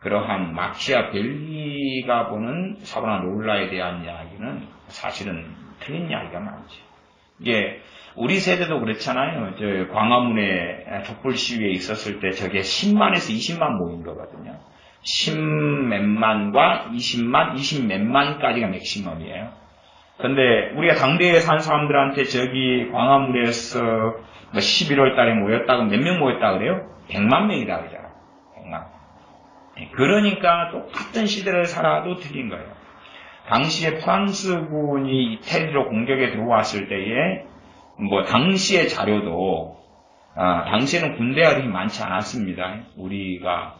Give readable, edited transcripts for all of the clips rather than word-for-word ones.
그러한 마키아벨리가 보는 사보나롤라에 대한 이야기는 사실은 틀린 이야기가 많지. 이게 우리 세대도 그렇잖아요. 저 광화문에 촛불 시위에 있었을 때 저게 10만에서 20만 모인 거거든요. 10몇만과 20만, 20몇만까지가 맥시멈이에요. 근데 우리가 당대에 산 사람들한테 저기 광화문에서 뭐 11월 달에 모였다고 몇 명 모였다 그래요? 100만 명이다 그러잖아. 100만. 그러니까 똑같은 시대를 살아도 틀린 거예요. 당시에 프랑스군이 이태리로 공격에 들어왔을 때에 뭐 당시의 자료도 당시에는 군대가 그렇게 많지 않았습니다. 우리가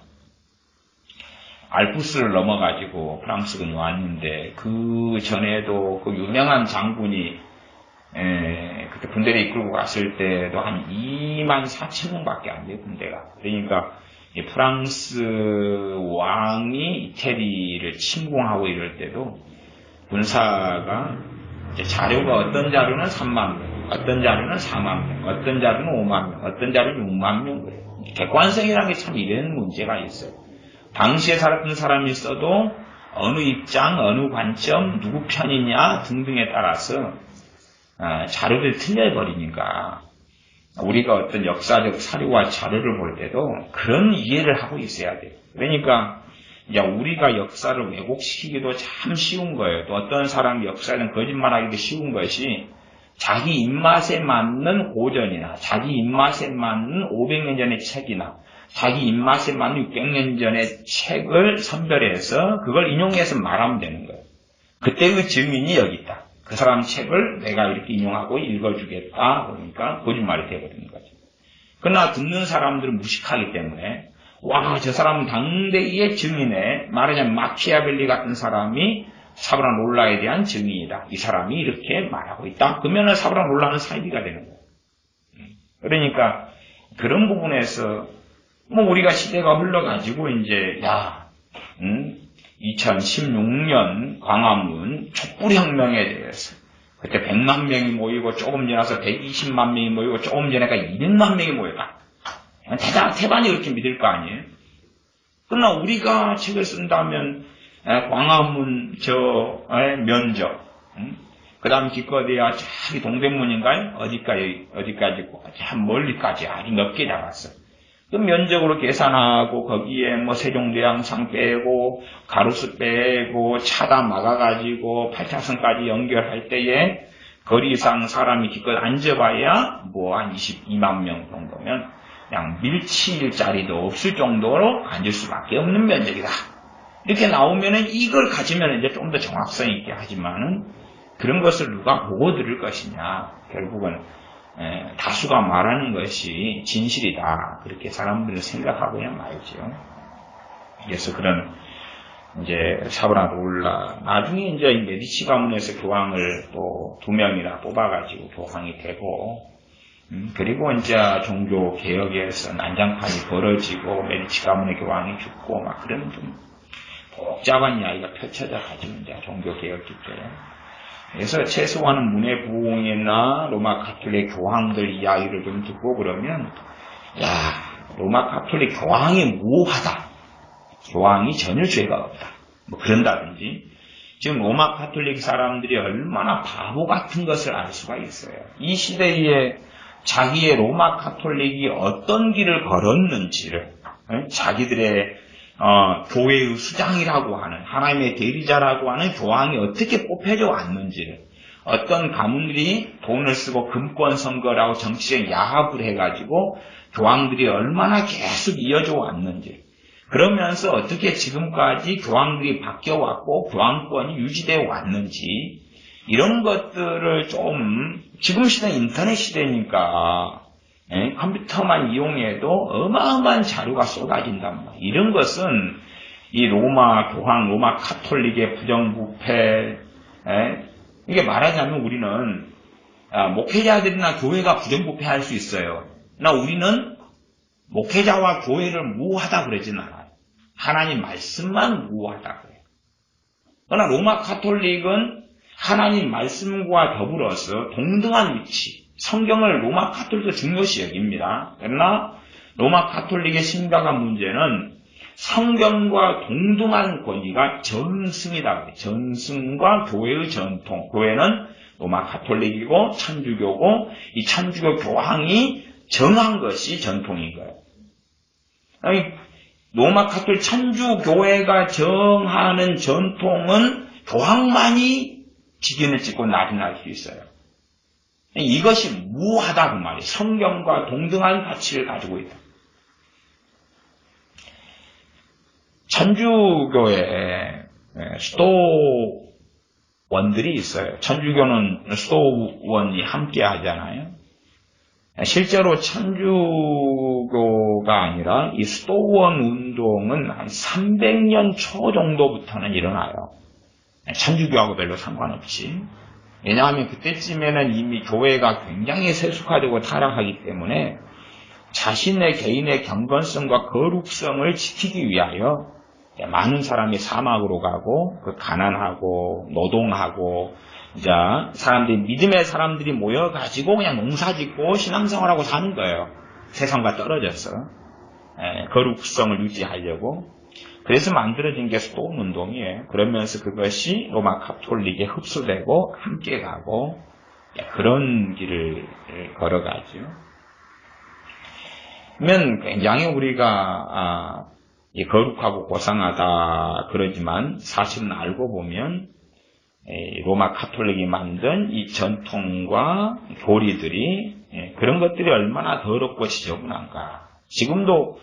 알프스를 넘어가지고 프랑스군이 왔는데 그 전에도 그 유명한 장군이 그때 군대를 이끌고 갔을 때도 한 2만 4천 명밖에 안 돼요, 군대가. 그러니까 이 프랑스 왕이 이태리를 침공하고 이럴 때도 군사가 이제 자료가 어떤 자료는 3만 명, 어떤 자료는 4만 명, 어떤 자료는 5만 명, 어떤 자료는 6만 명 그래요. 객관성이라는 게 참 이런 문제가 있어요. 당시에 살았던 사람이 있어도 어느 입장, 어느 관점, 누구 편이냐 등등에 따라서 자료들이 틀려버리니까 우리가 어떤 역사적 사료와 자료를 볼 때도 그런 이해를 하고 있어야 돼요. 그러니까 이제 우리가 역사를 왜곡시키기도 참 쉬운 거예요. 또 어떤 사람이 역사에는 거짓말하기도 쉬운 것이 자기 입맛에 맞는 고전이나 자기 입맛에 맞는 500년 전의 책이나 자기 입맛에 맞는 600년 전의 책을 선별해서 그걸 인용해서 말하면 되는 거예요. 그때 그 증인이 여기 있다. 그 사람 책을 내가 이렇게 인용하고 읽어주겠다. 그러니까 거짓말이 되어버리는 거죠. 그러나 듣는 사람들은 무식하기 때문에 와, 저 사람은 당대의 증인에 말하자면 마키아벨리 같은 사람이 사보나롤라에 대한 증인이다. 이 사람이 이렇게 말하고 있다. 그러면 사보나롤라는 사이비가 되는 거예요. 그러니까 그런 부분에서 뭐 우리가 시대가 흘러가지고 이제 2016년 광화문 촛불혁명에 대해서 그때 100만 명이 모이고 조금 지나서 120만 명이 모이고 조금 전에가 200만 명이 모였다. 태반이 그렇게 믿을 거 아니에요. 그러나 우리가 책을 쓴다면 광화문 면적, 그 다음 기껏해야 저기 동대문인가요? 어디까지 참 멀리까지 아주 넓게 잡았어요. 그 면적으로 계산하고 거기에 뭐 세종대왕상 빼고 가로수 빼고 차다 막아가지고 8차선까지 연결할 때에 거리상 사람이 기껏 앉아봐야 뭐 한 22만 명 정도면 그냥 밀칠 자리도 없을 정도로 앉을 수밖에 없는 면적이다. 이렇게 나오면은 이걸 가지면 이제 좀 더 정확성 있게 하지만은 그런 것을 누가 보고 들을 것이냐. 결국은 다수가 말하는 것이 진실이다. 그렇게 사람들을 생각하고야 말이죠. 그래서 그런 이제 사보나롤라 나중에 이제 메디치 가문에서 교황을 또 2명이나 뽑아가지고 교황이 되고 그리고 이제 종교 개혁에서 난장판이 벌어지고 메디치 가문의 교황이 죽고 막 그런 좀 복잡한 이야기가 펼쳐져 가지고 이제 종교 개혁 주제에 그래서 최소한은 문해 부흥이나 로마 가톨릭 교황들 이야기를 좀 듣고 그러면 로마 가톨릭 교황이 무하다. 교황이 전혀 죄가 없다. 뭐 그런다든지 지금 로마 가톨릭 사람들이 얼마나 바보 같은 것을 알 수가 있어요. 이 시대에 자기의 로마 가톨릭이 어떤 길을 걸었는지를 자기들의 교회의 수장이라고 하는 하나님의 대리자라고 하는 교황이 어떻게 뽑혀져 왔는지를 어떤 가문들이 돈을 쓰고 금권 선거라고 정치적 야합을 해가지고 교황들이 얼마나 계속 이어져 왔는지 그러면서 어떻게 지금까지 교황들이 바뀌어왔고 교황권이 유지되어 왔는지 이런 것들을 좀 지금 시대는 인터넷 시대니까 컴퓨터만 이용해도 어마어마한 자료가 쏟아진단 말이에요. 이런 것은 이 로마 교황, 로마 가톨릭의 부정부패 이게 말하자면 우리는 목회자들이나 교회가 부정부패할 수 있어요. 그러나 우리는 목회자와 교회를 무하다 그러진 않아요. 하나님 말씀만 무하다 그래요. 그러나 로마 가톨릭은 하나님 말씀과 더불어서 동등한 위치 성경을 로마 가톨릭도 중요시 여깁니다. 그러나 로마 가톨릭의 심각한 문제는 성경과 동등한 권위가 전승이다. 전승과 교회의 전통. 교회는 로마 가톨릭이고 천주교고 이 천주교 교황이 정한 것이 전통인 거예요. 아니, 로마 가톨릭 천주교회가 정하는 전통은 교황만이 직인을 찍고 날인할 수 있어요. 이것이 무하다 그 말이에요. 성경과 동등한 가치를 가지고 있다. 천주교에 수도원들이 있어요. 천주교는 수도원이 함께 하잖아요. 실제로 천주교가 아니라 이 수도원 운동은 한 300년 초 정도부터는 일어나요. 천주교하고 별로 상관없이. 왜냐하면 그때쯤에는 이미 교회가 굉장히 세속화되고 타락하기 때문에 자신의 개인의 경건성과 거룩성을 지키기 위하여 많은 사람이 사막으로 가고 가난하고 노동하고 이제 사람들이 믿음의 사람들이 모여가지고 그냥 농사짓고 신앙생활하고 사는 거예요. 세상과 떨어져서 거룩성을 유지하려고. 그래서 만들어진 게 수도원 운동이에요. 그러면서 그것이 로마 가톨릭에 흡수되고 함께 가고 그런 길을 걸어가죠. 그러면 굉장히 우리가 거룩하고 고상하다 그러지만 사실은 알고 보면 로마 가톨릭이 만든 이 전통과 교리들이 그런 것들이 얼마나 더럽고 지저분한가. 지금도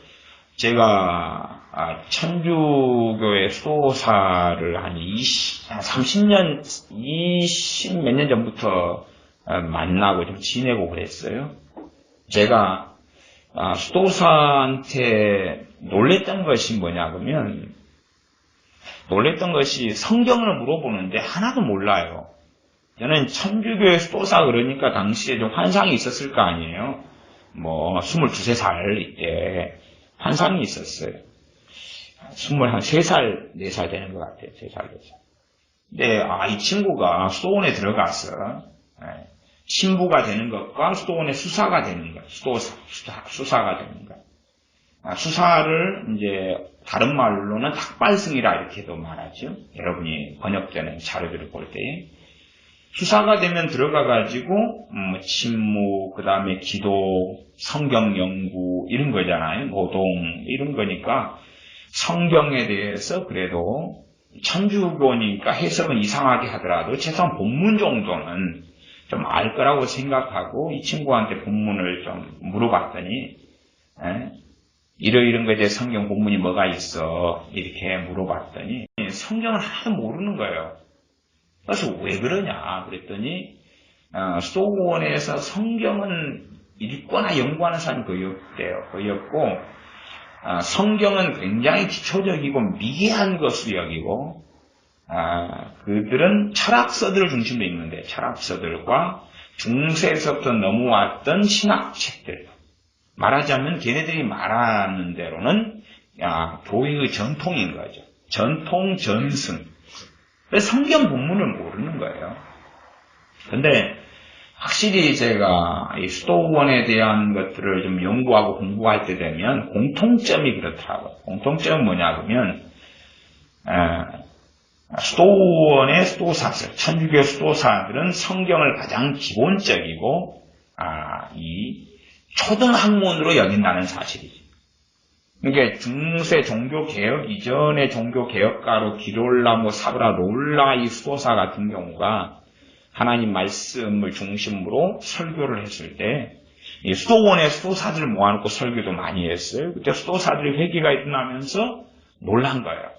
제가 천주교의 수도사를 한 30년, 20 몇 년 전부터 만나고 좀 지내고 그랬어요. 제가 수도사한테 놀랬던 것이 뭐냐 그러면 놀랬던 것이 성경을 물어보는데 하나도 몰라요. 저는 천주교의 수도사 그러니까 당시에 좀 환상이 있었을 거 아니에요. 뭐 22, 3살 때 환상이 있었어요. 23살, 4살 되는 것 같아요. 3살, 4살. 근데 이 친구가 수도원에 들어가서 신부가 되는 것과 수도원의 수사가 되는 것, 수사가 되는 것. 수사를 이제 다른 말로는 닭발승이라 이렇게도 말하죠. 여러분이 번역되는 자료들을 볼 때. 수사가 되면 들어가가지고 침묵, 그 다음에 기도, 성경 연구 이런 거잖아요. 노동 이런 거니까 성경에 대해서 그래도 천주교니까 해석은 이상하게 하더라도 최소한 본문 정도는 좀 알 거라고 생각하고 이 친구한테 본문을 좀 물어봤더니 이런 것에 대해 성경 본문이 뭐가 있어 이렇게 물어봤더니 성경을 하나도 모르는 거예요. 그래서 왜 그러냐 그랬더니 수도원에서 성경은 읽거나 연구하는 사람이 거의 없대요. 거의 없고 성경은 굉장히 기초적이고 미개한 것으로 여기고 그들은 철학서들을 중심으로 읽는데 철학서들과 중세에서부터 넘어왔던 신학책들 말하자면 걔네들이 말하는 대로는 교회의 전통인 거죠. 전통 전승. 그래서 성경 본문을 모르는 거예요. 근데 확실히 제가 이 수도원에 대한 것들을 좀 연구하고 공부할 때 되면 공통점이 그렇더라고요. 공통점은 뭐냐 그러면 수도원의 수도사들, 천주교 수도사들은 성경을 가장 기본적이고 이 초등학문으로 여긴다는 사실이죠. 그러니까 중세 종교개혁 이전의 종교개혁가로 기롤라, 사브라, 롤라 이 수도사 같은 경우가 하나님 말씀을 중심으로 설교를 했을 때 이 수도원의 수도사들을 모아놓고 설교도 많이 했어요. 그때 수도사들이 회개가 일어나면서 놀란 거예요.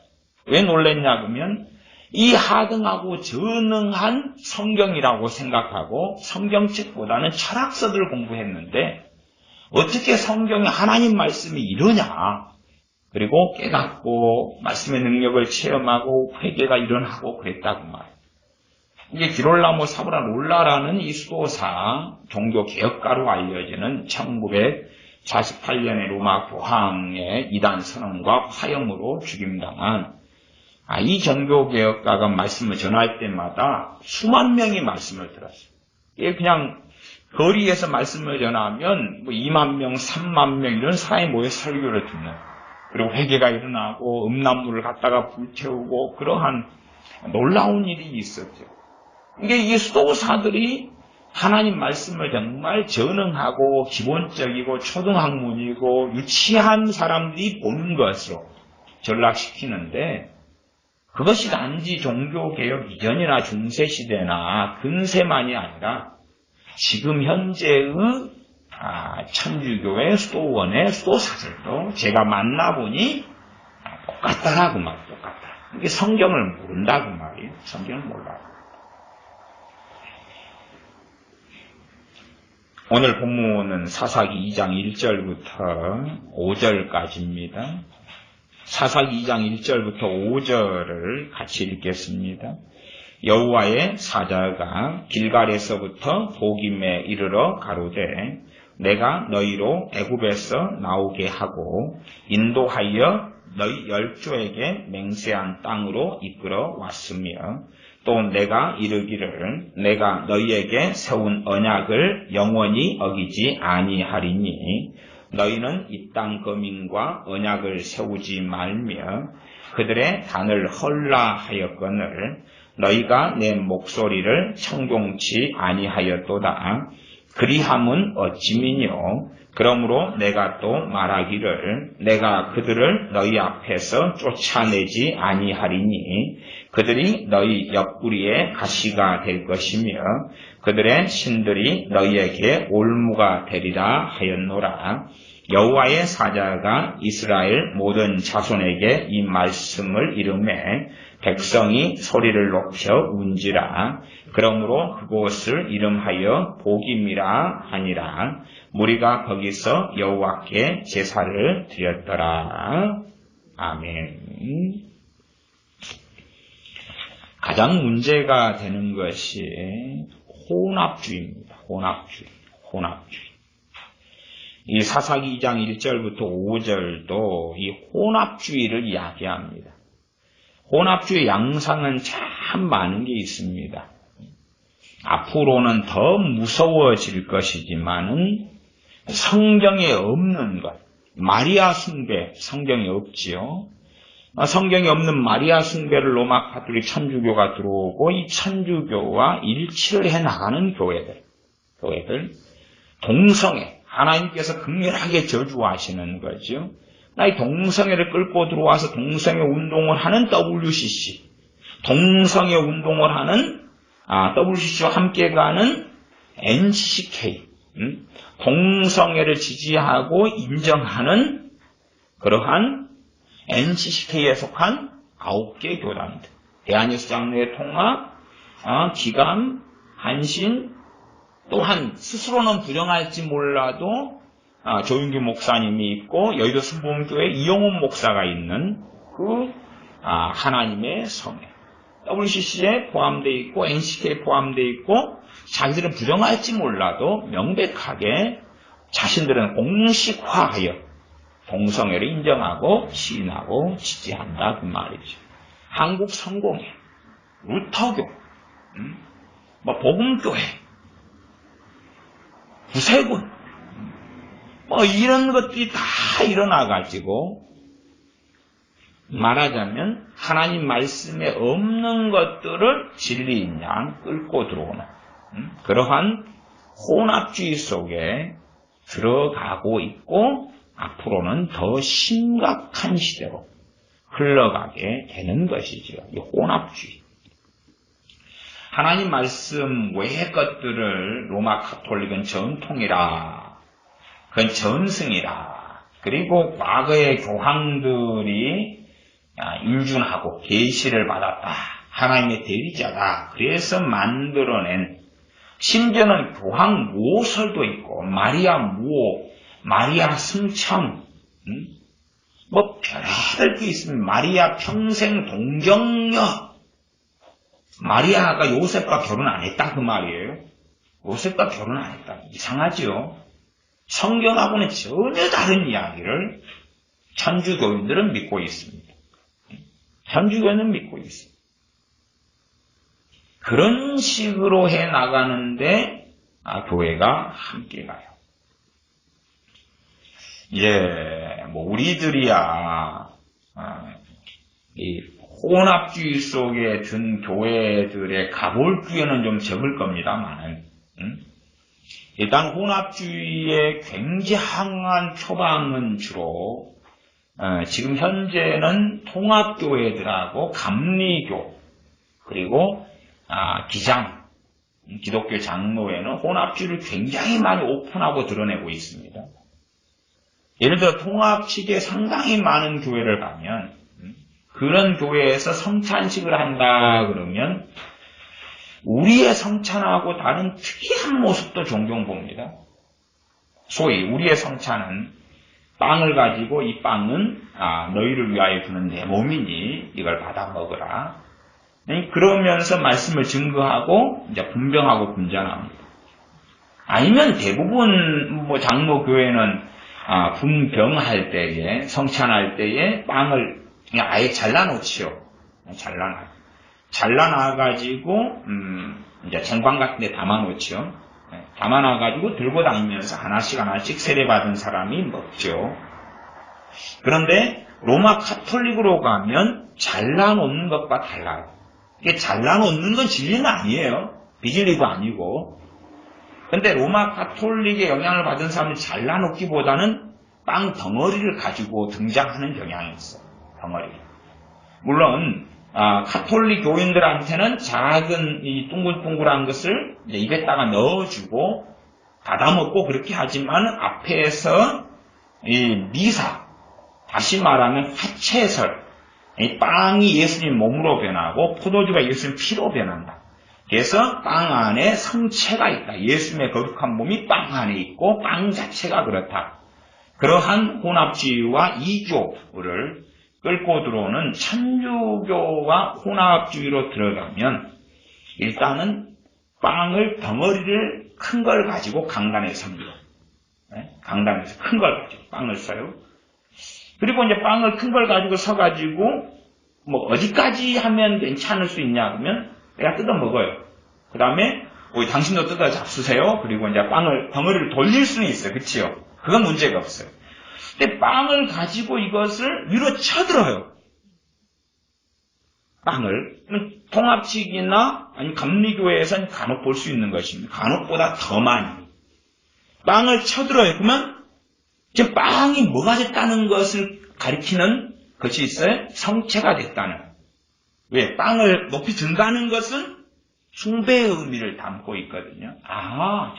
왜 놀랬냐 그러면 이 하등하고 전능한 성경이라고 생각하고 성경책보다는 철학서들을 공부했는데 어떻게 성경에 하나님 말씀이 이러냐. 그리고 깨닫고 말씀의 능력을 체험하고 회개가 일어나고 그랬다고 말이에요. 이게 기롤라모 사브라 롤라라는 이 수도사 종교 개혁가로 알려지는 1948년에 로마 교황의 이단 선언과 화형으로 죽임당한 이 종교 개혁가가 말씀을 전할 때마다 수만 명이 말씀을 들었어요. 이게 그냥 거리에서 말씀을 전하면 2만 명, 3만 명 이런 사람이 모여 설교를 듣는. 그리고 회개가 일어나고 음란물을 갖다가 불태우고 그러한 놀라운 일이 있었죠. 이게 이 수도사들이 하나님 말씀을 정말 전응하고 기본적이고 초등학문이고 유치한 사람들이 보는 것으로 전락시키는데, 그것이 단지 종교개혁 이전이나 중세시대나 근세만이 아니라 지금 현재의 천주교의 수도원의 수도사들도 제가 만나보니 똑같다라고 말, 똑같다. 이게 성경을 모른다고 말이에요. 성경을 몰라요. 오늘 본문은 사사기 2장 1절부터 5절까지입니다. 사사기 2장 1절부터 5절을 같이 읽겠습니다. 여호와의 사자가 길갈에서부터 보김에 이르러 가로되 내가 너희로 애굽에서 나오게 하고 인도하여 너희 열조에게 맹세한 땅으로 이끌어 왔으며 또 내가 이르기를 내가 너희에게 세운 언약을 영원히 어기지 아니하리니 너희는 이 땅 거민과 언약을 세우지 말며 그들의 단을 헐라 하였거늘 너희가 내 목소리를 청종치 아니하였도다. 그리함은 어찌미뇨? 그러므로 내가 또 말하기를 내가 그들을 너희 앞에서 쫓아내지 아니하리니 그들이 너희 옆구리에 가시가 될 것이며 그들의 신들이 너희에게 올무가 되리라 하였노라. 여호와의 사자가 이스라엘 모든 자손에게 이 말씀을 이르매 백성이 소리를 높여 운지라. 그러므로 그곳을 이름하여 보김이라 하니라. 무리가 거기서 여호와께 제사를 드렸더라. 아멘. 가장 문제가 되는 것이 혼합주의입니다. 혼합주의. 이 사사기 2장 1절부터 5절도 이 혼합주의를 이야기합니다. 혼합주의 양상은 참 많은 게 있습니다. 앞으로는 더 무서워질 것이지만은 성경에 없는 것, 마리아 숭배, 성경에 없지요. 성경에 없는 마리아 숭배를 로마 가톨릭 천주교가 들어오고 이 천주교와 일치를 해나가는 교회들, 동성애, 하나님께서 극렬하게 저주하시는 거죠. 이 동성애를 끌고 들어와서 동성애 운동을 하는 WCC, 동성애 운동을 하는 WCC와 함께 가는 NCK, 동성애를 지지하고 인정하는 그러한 NCCK에 속한 9개 교단들, 대한예수 장로회 통합, 기감, 한신, 또한 스스로는 부정할지 몰라도 조윤규 목사님이 있고 여의도 순복음교회 이용훈 목사가 있는 그 하나님의 성회, WCC에 포함되어 있고 NCK에 포함되어 있고 자기들은 부정할지 몰라도 명백하게 자신들은 공식화하여 동성애를 인정하고 시인하고 지지한다 그 말이죠. 한국 성공회, 루터교, 복음교회, 구세군, 이런 것들이 다 일어나가지고 말하자면 하나님 말씀에 없는 것들을 진리인 양 끌고 들어오는 그러한 혼합주의 속에 들어가고 있고 앞으로는 더 심각한 시대로 흘러가게 되는 것이죠. 이 혼합주의. 하나님 말씀 외의 것들을 로마 가톨릭은 전통이라, 그건 전승이라, 그리고 과거의 교황들이 인준하고 계시를 받았다, 하나님의 대리자다, 그래서 만들어낸, 심지어는 교황 모설도 있고 마리아 무호, 마리아 승천, 별의별 게 있습니다. 마리아 평생 동정녀, 마리아가 요셉과 결혼 안 했다 그 말이에요. 요셉과 결혼 안 했다. 이상하죠. 성경하고는 전혀 다른 이야기를 천주교인들은 믿고 있습니다. 천주교는 믿고 있습니다. 그런 식으로 해나가는데 교회가 함께 가요. 뭐 우리들이야 이 혼합주의 속에 든 교회들의 가볼주의는 좀 적을 겁니다만 일단 혼합주의의 굉장한 표방은 주로 지금 현재는 통합교회들하고 감리교 그리고 기장 기독교 장로회는 혼합주의를 굉장히 많이 오픈하고 드러내고 있습니다. 예를 들어 통합 측에 상당히 많은 교회를 가면 그런 교회에서 성찬식을 한다 그러면 우리의 성찬하고 다른 특이한 모습도 종종 봅니다. 소위 우리의 성찬은 빵을 가지고 이 빵은 너희를 위하여 주는 내 몸이니 이걸 받아 먹으라. 그러면서 말씀을 증거하고 이제 분병하고 분전합니다. 아니면 대부분 뭐 장로 교회는 분병할 때에 성찬할 때에 빵을 그냥 아예 잘라놓지요. 잘라놔가지고 이제 쟁반 같은 데 담아놓지요. 담아놔가지고 들고 다니면서 하나씩 세례받은 사람이 먹죠. 그런데 로마 카톨릭으로 가면 잘라놓는 것과 달라요. 이게 잘라놓는 건 진리는 아니에요. 비진리도 아니고. 근데 로마 카톨릭의 영향을 받은 사람이 잘라놓기보다는 빵 덩어리를 가지고 등장하는 경향이 있어요. 덩어리. 물론 카톨릭 교인들한테는 작은 이 둥글둥글한 것을 이제 입에다가 넣어주고 받아먹고 그렇게 하지만 앞에서 이 미사, 다시 말하면 화채설, 이 빵이 예수님 몸으로 변하고 포도주가 예수님 피로 변한다. 그래서 빵 안에 성체가 있다. 예수님의 거룩한 몸이 빵 안에 있고 빵 자체가 그렇다. 그러한 혼합주의와 이교를 끌고 들어오는 천주교와 혼합주의로 들어가면 일단은 빵을 덩어리를 큰 걸 가지고 강단에 섭니다. 강단에서 큰 걸 가지고 빵을 써요. 그리고 이제 빵을 큰 걸 가지고 서가지고 뭐 어디까지 하면 괜찮을 수 있냐 그러면 내가 뜯어 먹어요. 그 다음에 당신도 뜯어 잡수세요. 그리고 이제 빵을 덩어리를 돌릴 수는 있어요. 그치요? 그건 문제가 없어요. 근데 빵을 가지고 이것을 위로 쳐들어요. 빵을 통합식이나 아니면 감리교회에서는 간혹 볼 수 있는 것입니다. 간혹보다 더 많이 빵을 쳐들어요. 그러면 지금 빵이 뭐가 됐다는 것을 가리키는 것이 있어요. 성체가 됐다는. 왜? 빵을 높이 든다는 것은 숭배의 의미를 담고 있거든요.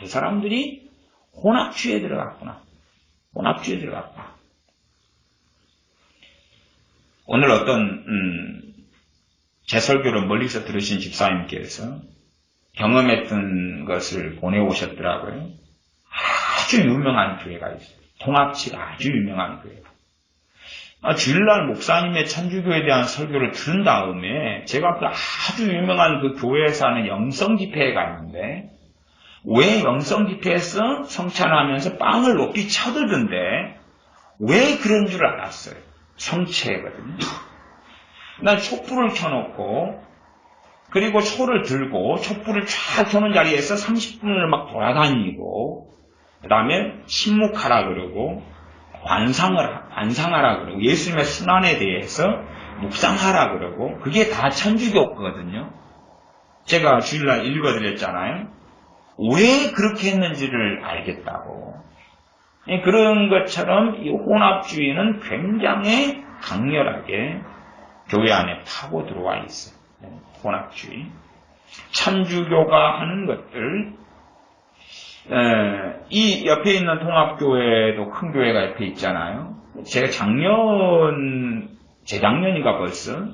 저 사람들이 혼합주의에 들어갔구나. 혼합주의에 들어갔구나. 오늘 어떤 제 설교를 멀리서 들으신 집사님께서 경험했던 것을 보내오셨더라고요. 아주 유명한 교회가 있어요. 통합치가 아주 유명한 교회가. 주일날 목사님의 천주교에 대한 설교를 들은 다음에 제가 그 아주 유명한 그 교회에서 하는 영성집회에 갔는데 왜 영성집회에서 성찬하면서 빵을 높이 쳐들던데 왜 그런 줄 알았어요. 성체거든요. 난 촛불을 켜놓고 그리고 초를 들고 촛불을 쫙 켜놓은 자리에서 30분을 막 돌아다니고 그 다음에 침묵하라 그러고 관상하라 그러고 예수님의 순환에 대해서 묵상하라 그러고 그게 다 천주교거든요. 제가 주일날 읽어드렸잖아요. 왜 그렇게 했는지를 알겠다고. 그런 것처럼 이 혼합주의는 굉장히 강렬하게 교회 안에 파고 들어와 있어요. 혼합주의. 천주교가 하는 것들, 이 옆에 있는 통합교회도 큰 교회가 옆에 있잖아요. 제가 재작년인가 벌써,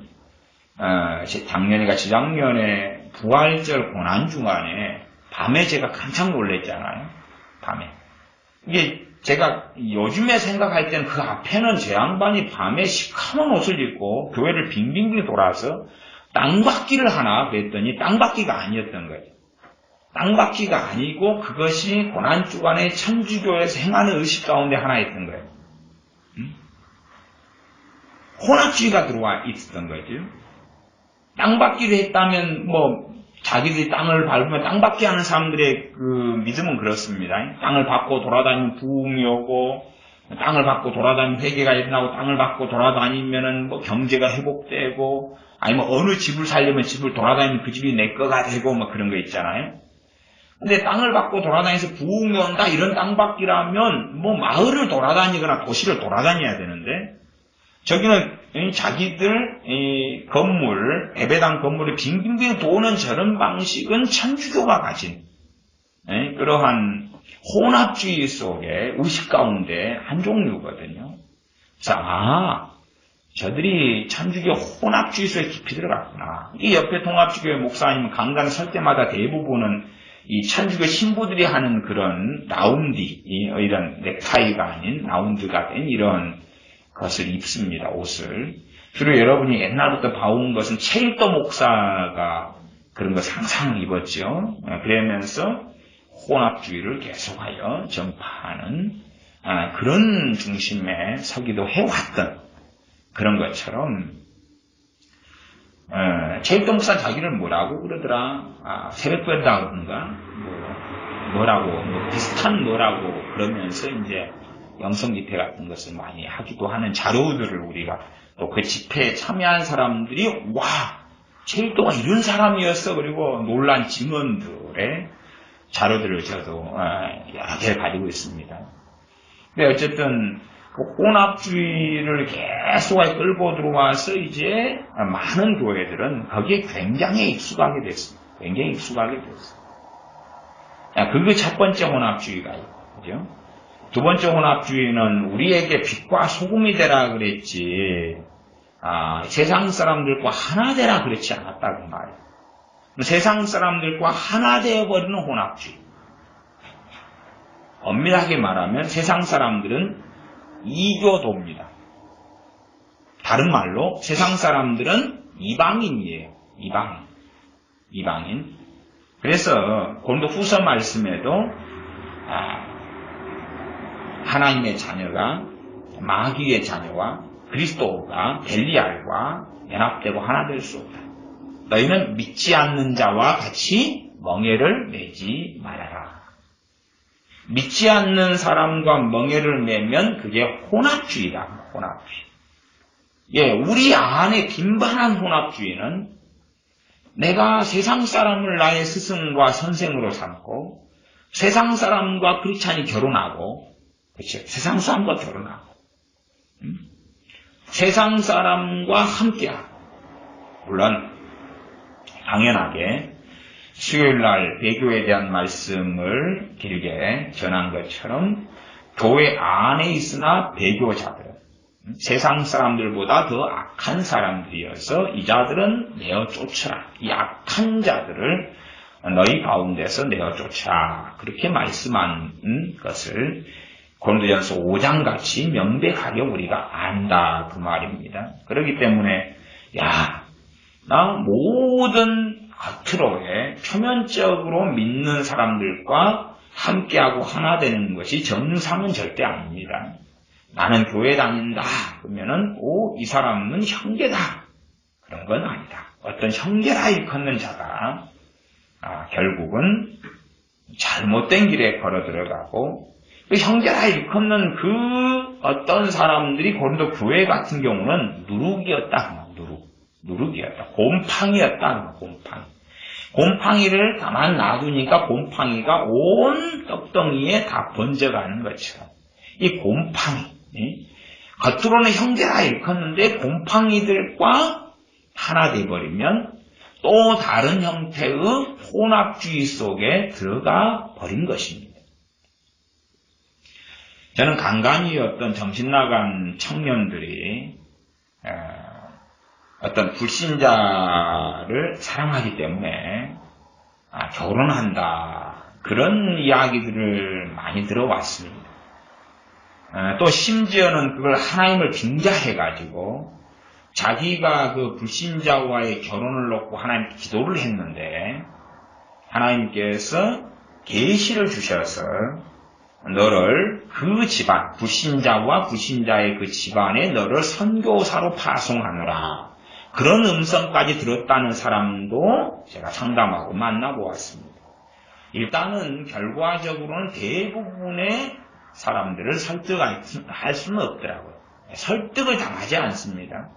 재작년에 부활절 고난 중간에 밤에 제가 깜짝 놀랐잖아요. 밤에. 이게 제가 요즘에 생각할 때는 그 앞에는 제 양반이 밤에 시커먼 옷을 입고 교회를 빙빙빙 돌아서 땅받기를 하나 그랬더니 땅받기가 아니었던 거예요. 땅받기가 아니고 그것이 고난주간에 천주교에서 행하는 의식 가운데 하나였던 거예요. 혼합주의가 들어와 있었던 거죠. 땅받기를 했다면 자기들이 땅을 밟으면 땅받기 하는 사람들의 그 믿음은 그렇습니다. 땅을 밟고 돌아다니는 부흥이 오고 땅을 받고 돌아다니면 회개가 일어나고 땅을 받고 돌아다니면은 뭐 경제가 회복되고 아니면 어느 집을 살려면 집을 돌아다니면 그 집이 내 거가 되고 뭐 그런 거 있잖아요. 근데 땅을 받고 돌아다니면서 부흥이 온다 이런 땅 받기라면 뭐 마을을 돌아다니거나 도시를 돌아다녀야 되는데 저기는 자기들 건물 예배당 건물을 빙빙빙 도는 저런 방식은 천주교가 가진 그러한 혼합주의 속의 의식 가운데 한 종류거든요. 그래서 저들이 천주교 혼합주의 속에 깊이 들어갔구나. 이 옆에 통합주교의 목사님 강단 설 때마다 대부분은 이 천주교 신부들이 하는 그런 라운디, 이런 넥타이가 아닌 라운드가 된 이런 것을 입습니다. 옷을. 주로 여러분이 옛날부터 봐온 것은 체일도 목사가 그런 거 항상 입었죠. 그러면서 혼합주의를 계속하여 전파하는 그런 중심에 서기도 해왔던 그런 것처럼 체일도 목사 자기를 뭐라고 그러더라? 새벽별다 그런가? 뭐라고 비슷한 뭐라고 그러면서 이제 영성 집회 같은 것을 많이 하기도 하는 자료들을 우리가 또 그 집회에 참여한 사람들이 와 체일도가 이런 사람이었어 그리고 놀란 증언들의 자료들을 저도 여러 개를 가지고 있습니다. 근데 어쨌든 그 혼합주의를 계속 끌고 들어와서 이제 많은 교회들은 거기에 굉장히 익숙하게 됐습니다. 굉장히 익숙하게 됐어요. 그게 첫 번째 혼합주의가 그죠? 두 번째 혼합주의는 우리에게 빛과 소금이 되라 그랬지 세상 사람들과 하나 되라 그렇지 않았다고 말이에요. 세상 사람들과 하나 되어버리는 혼합주의. 엄밀하게 말하면 세상 사람들은 이교도입니다. 다른 말로 세상 사람들은 이방인이에요. 이방인. 그래서 고린도 후서 말씀에도 하나님의 자녀가 마귀의 자녀와 그리스도가 벨리알과 연합되고 하나 될 수 없다. 너희는 믿지 않는 자와 같이 멍에를 매지 말아라. 믿지 않는 사람과 멍에를 매면 그게 혼합주의다. 혼합주의. 우리 안에 빈번한 혼합주의는 내가 세상 사람을 나의 스승과 선생으로 삼고 세상 사람과 크리스찬이 결혼하고 그렇죠. 세상 사람과 결혼하고 세상 사람과 함께하고 물론 당연하게 수요일날 배교에 대한 말씀을 길게 전한 것처럼 교회 안에 있으나 배교자들은 세상 사람들보다 더 악한 사람들이어서 이 자들은 내어 쫓으라. 이 악한 자들을 너희 가운데서 내어 쫓으라. 그렇게 말씀한 것을 고린도전서 5장같이 명백하게 우리가 안다 그 말입니다. 그렇기 때문에 나 모든 겉으로의 표면적으로 믿는 사람들과 함께하고 하나 되는 것이 정상은 절대 아닙니다. 나는 교회 다닌다 그러면은 이 사람은 형제다 그런 건 아니다. 어떤 형제라 일컫는 자가 결국은 잘못된 길에 걸어 들어가고 그 형제라 일컫는 그 어떤 사람들이 고린도 교회 같은 경우는 누룩이었다. 누룩이었다. 곰팡이였다. 곰팡이를 가만 놔두니까 곰팡이가 온 떡덩이에 다 번져가는 것처럼 이 곰팡이 겉으로는 형제라 일컫는데 곰팡이들과 하나 되어버리면 또 다른 형태의 혼합주의 속에 들어가 버린 것입니다. 저는 간간히 어떤 정신나간 청년들이 어떤 불신자를 사랑하기 때문에 결혼한다 그런 이야기들을 많이 들어왔습니다. 또 심지어는 그걸 하나님을 빙자해가지고 자기가 그 불신자와의 결혼을 놓고 하나님께 기도를 했는데 하나님께서 계시를 주셔서 너를 그 집안, 불신자와 불신자의 그 집안에 너를 선교사로 파송하노라. 그런 음성까지 들었다는 사람도 제가 상담하고 만나보았습니다. 일단은 결과적으로는 대부분의 사람들을 설득할 수는 없더라고요. 설득을 당하지 않습니다.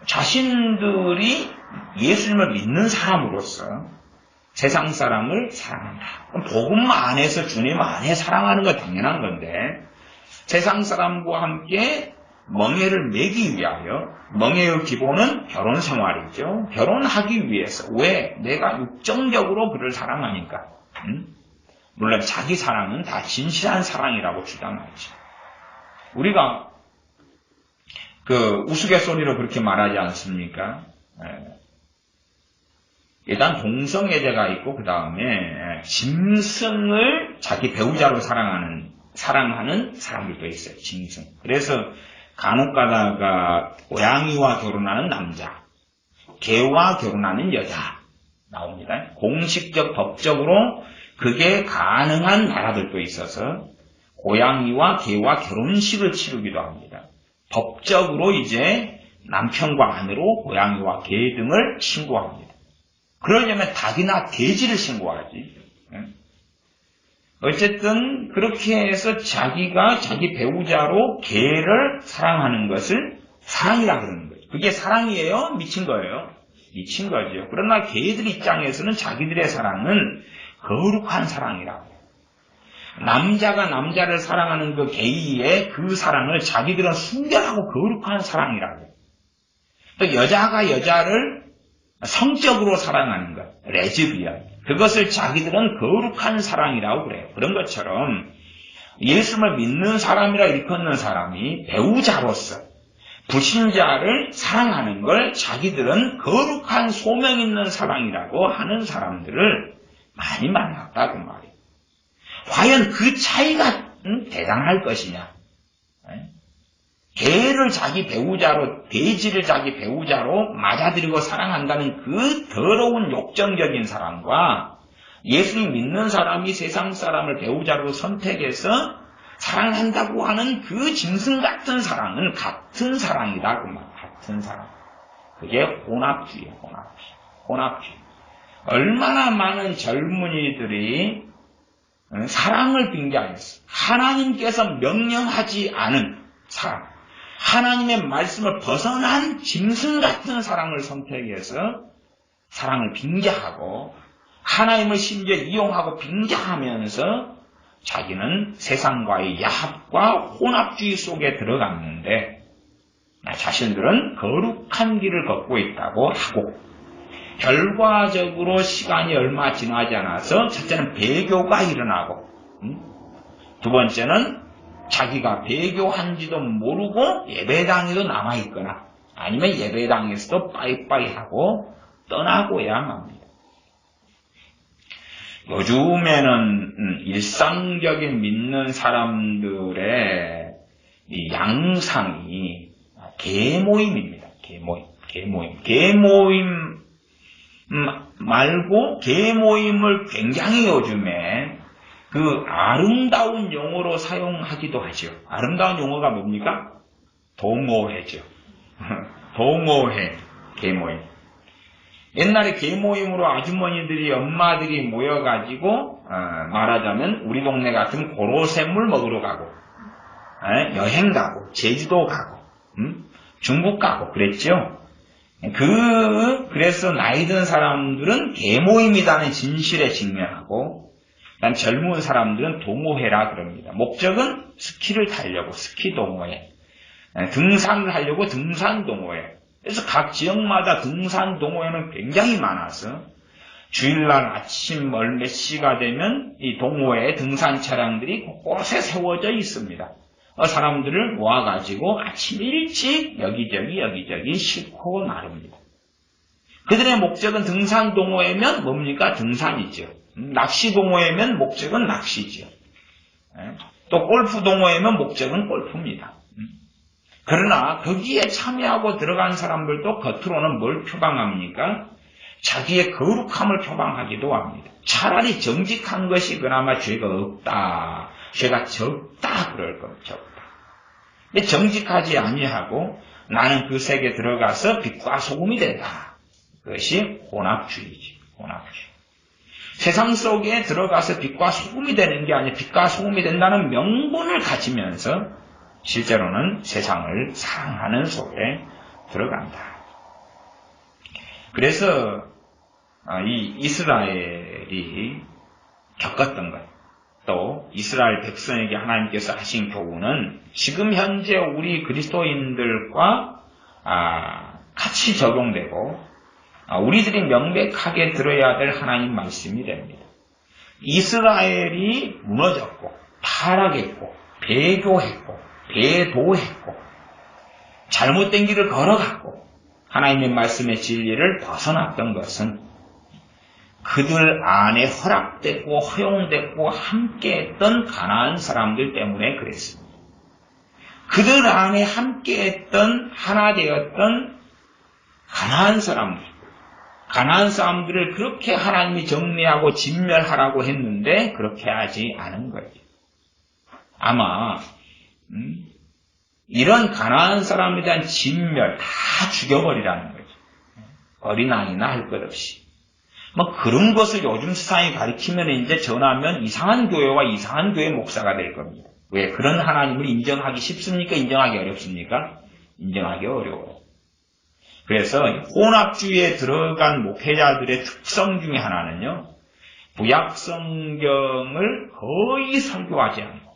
자신들이 예수님을 믿는 사람으로서 세상 사람을 사랑한다. 그럼 복음 안에서 주님 안에 사랑하는 건 당연한 건데 세상 사람과 함께 멍에를 매기 위하여 멍에의 기본은 결혼 생활이죠. 결혼하기 위해서. 왜? 내가 육정적으로 그를 사랑하니까. 물론 자기 사랑은 다 진실한 사랑이라고 주장하죠. 우리가 그 우스갯소리로 그렇게 말하지 않습니까? 일단 동성애자가 있고 그 다음에 짐승을 자기 배우자로 사랑하는 사람들도 있어요. 짐승. 그래서 간혹 가다가 고양이와 결혼하는 남자, 개와 결혼하는 여자 나옵니다. 공식적 법적으로 그게 가능한 나라들도 있어서 고양이와 개와 결혼식을 치르기도 합니다. 법적으로 이제 남편과 아내로 고양이와 개 등을 신고합니다. 그러려면 닭이나 돼지를 신고하지. 어쨌든 그렇게 해서 자기가 자기 배우자로 개를 사랑하는 것을 사랑이라 그러는 거죠. 그게 사랑이에요? 미친 거예요? 미친 거죠. 그러나 개들 입장에서는 자기들의 사랑은 거룩한 사랑이라고. 남자가 남자를 사랑하는 그 게이의 그 사랑을 자기들은 순결하고 거룩한 사랑이라고. 또 여자가 여자를 성적으로 사랑하는 것, 레즈비언. 그것을 자기들은 거룩한 사랑이라고 그래요. 그런 것처럼 예수를 믿는 사람이라 일컫는 사람이 배우자로서 불신자를 사랑하는 걸 자기들은 거룩한 소명 있는 사랑이라고 하는 사람들을 많이 만났다고 말이에요. 과연 그 차이가 대단할 것이냐? 개를 자기 배우자로, 돼지를 자기 배우자로 맞아들이고 사랑한다는 그 더러운 욕정적인 사랑과 예수님 믿는 사람이 세상 사람을 배우자로 선택해서 사랑한다고 하는 그 짐승 같은 사랑은 같은 사랑이다. 그 말, 같은 사랑. 그게 혼합주의예요, 혼합주의. 얼마나 많은 젊은이들이 사랑을 빙자했어. 하나님께서 명령하지 않은 사랑. 하나님의 말씀을 벗어난 짐승 같은 사랑을 선택해서 사랑을 빙자하고 하나님을 심지어 이용하고 빙자하면서 자기는 세상과의 야합과 혼합주의 속에 들어갔는데 자신들은 거룩한 길을 걷고 있다고 하고 결과적으로 시간이 얼마 지나지 않아서 첫째는 배교가 일어나고 두 번째는 자기가 배교한지도 모르고 예배당에도 남아있거나 아니면 예배당에서도 빠이빠이하고 떠나고야 합니다. 요즘에는 일상적인 믿는 사람들의 이 양상이 계모임입니다. 계모임 말고 계모임을 굉장히 요즘에 그 아름다운 용어로 사용하기도 하죠. 아름다운 용어가 뭡니까? 동호회죠. 동호회, 계모임. 옛날에 계모임으로 아주머니들이, 엄마들이 모여가지고 말하자면 우리 동네 같으면 고로쇠물 먹으러 가고 여행 가고 제주도 가고 중국 가고 그랬죠. 그래서 나이 든 사람들은 계모임이라는 진실에 직면하고 난 젊은 사람들은 동호회라 그럽니다. 목적은 스키를 타려고 스키 동호회, 등산을 하려고 등산 동호회. 그래서 각 지역마다 등산 동호회는 굉장히 많아서 주일날 아침 몇 시가 되면 이 동호회 등산 차량들이 곳곳에 세워져 있습니다. 사람들을 모아가지고 아침 일찍 여기저기 싣고 나릅니다. 그들의 목적은 등산 동호회면 뭡니까? 등산이죠. 낚시 동호회면 목적은 낚시죠. 또 골프 동호회면 목적은 골프입니다. 그러나 거기에 참여하고 들어간 사람들도 겉으로는 뭘 표방합니까? 자기의 거룩함을 표방하기도 합니다. 차라리 정직한 것이 그나마 죄가 없다, 죄가 적다 그럴 겁니다. 적다. 근데 정직하지 아니하고 나는 그 색에 들어가서 빛과 소금이 된다. 그것이 혼합주의지. 혼합주의. 세상 속에 들어가서 빛과 소금이 되는 게 아니라 빛과 소금이 된다는 명분을 가지면서 실제로는 세상을 사랑하는 속에 들어간다. 그래서 이 이스라엘이 겪었던 것, 또 이스라엘 백성에게 하나님께서 하신 교훈은 지금 현재 우리 그리스도인들과 같이 적용되고 우리들이 명백하게 들어야 될 하나님 말씀이 됩니다. 이스라엘이 무너졌고 타락했고 배교했고 배도했고 잘못된 길을 걸어갔고 하나님의 말씀의 진리를 벗어났던 것은 그들 안에 허락됐고 허용됐고 함께했던 가나안 사람들 때문에 그랬습니다. 그들 안에 함께했던 하나 되었던 가나안 사람들을 그렇게 하나님이 정리하고 진멸하라고 했는데 그렇게 하지 않은 거예요. 아마 이런 가나안 사람에 대한 진멸 다 죽여버리라는 거죠. 어린아이나 할 것 없이. 그런 것을 요즘 세상이 가리키면 이제 전하면 이상한 교회와 이상한 교회 목사가 될 겁니다. 왜? 그런 하나님을 인정하기 쉽습니까? 인정하기 어렵습니까? 인정하기 어려워요. 그래서 혼합주의에 들어간 목회자들의 특성 중에 하나는요, 구약 성경을 거의 설교하지 않고,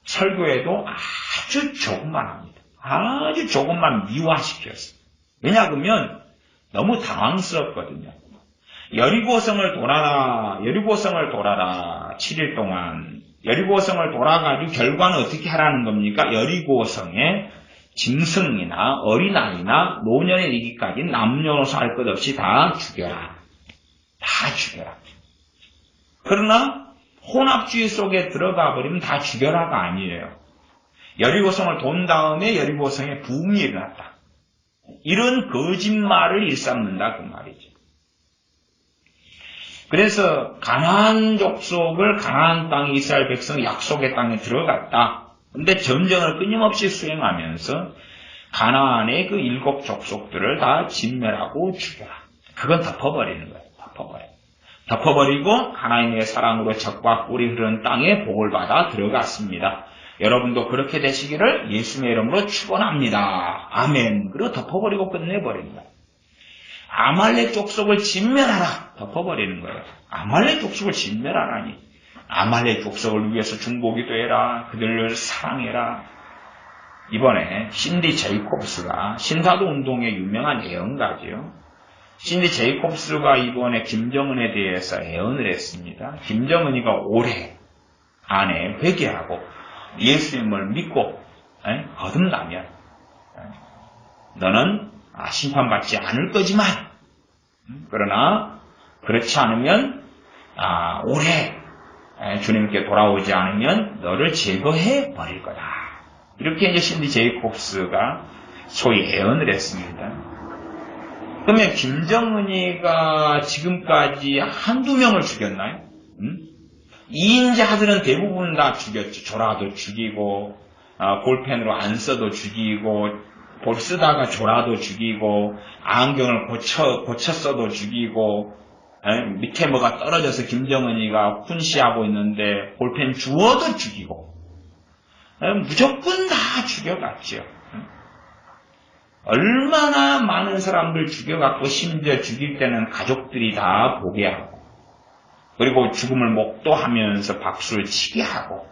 설교에도 아주 조금만 합니다. 아주 조금만 미화시켰어요. 왜냐하면 너무 당황스럽거든요. 여리고성을 돌아라 7일 동안 여리고성을 돌아가지고 결과는 어떻게 하라는 겁니까? 여리고성에 짐승이나 어린아이나 노년에 이르기까지 남녀노소 할 것 없이 다 죽여라. 다 죽여라. 그러나 혼합주의 속에 들어가 버리면 다 죽여라가 아니에요. 여리고성을 돈 다음에 여리고성에 붐이 일어났다. 이런 거짓말을 일삼는다 그 말이죠. 그래서 가나안 족속을 가나안 땅 이스라엘 백성이 약속의 땅에 들어갔다. 근데 전쟁을 끊임없이 수행하면서 가나안의 그 7 족속들을 다 진멸하고 죽여라. 그건 덮어버리는 거예요. 덮어버리고 하나님의 사랑으로 적과 꿀이 흐르는 땅에 복을 받아 들어갔습니다. 여러분도 그렇게 되시기를 예수님의 이름으로 축원합니다. 아멘. 그리고 덮어버리고 끝내버립니다. 아말렉 족속을 진멸하라. 덮어버리는 거예요. 아말렉 족속을 진멸하라니. 아말렉 족속을 위해서 중보기도 해라. 그들을 사랑해라. 이번에 신디 제이콥스가 신사도 운동의 유명한 예언가지요. 신디 제이콥스가 이번에 김정은에 대해서 예언을 했습니다. 김정은이가 올해 안에 회개하고 예수님을 믿고 거듭나면 너는 심판받지 않을 거지만 그러나 그렇지 않으면 올해 주님께 돌아오지 않으면 너를 제거해 버릴 거다. 이렇게 이제 신디 제이콥스가 소위 예언을 했습니다. 그러면 김정은이가 지금까지 한두 명을 죽였나요? 이인자들은 대부분 다 죽였죠. 조라도 죽이고 볼펜으로 안 써도 죽이고 볼 쓰다가 조라도 죽이고 안경을 고쳐 써도 죽이고 밑에 뭐가 떨어져서 김정은이가 훈시하고 있는데 볼펜 주워도 죽이고 무조건 다 죽여갔죠. 얼마나 많은 사람들 죽여갔고 심지어 죽일 때는 가족들이 다 보게 하고 그리고 죽음을 목도하면서 박수를 치게 하고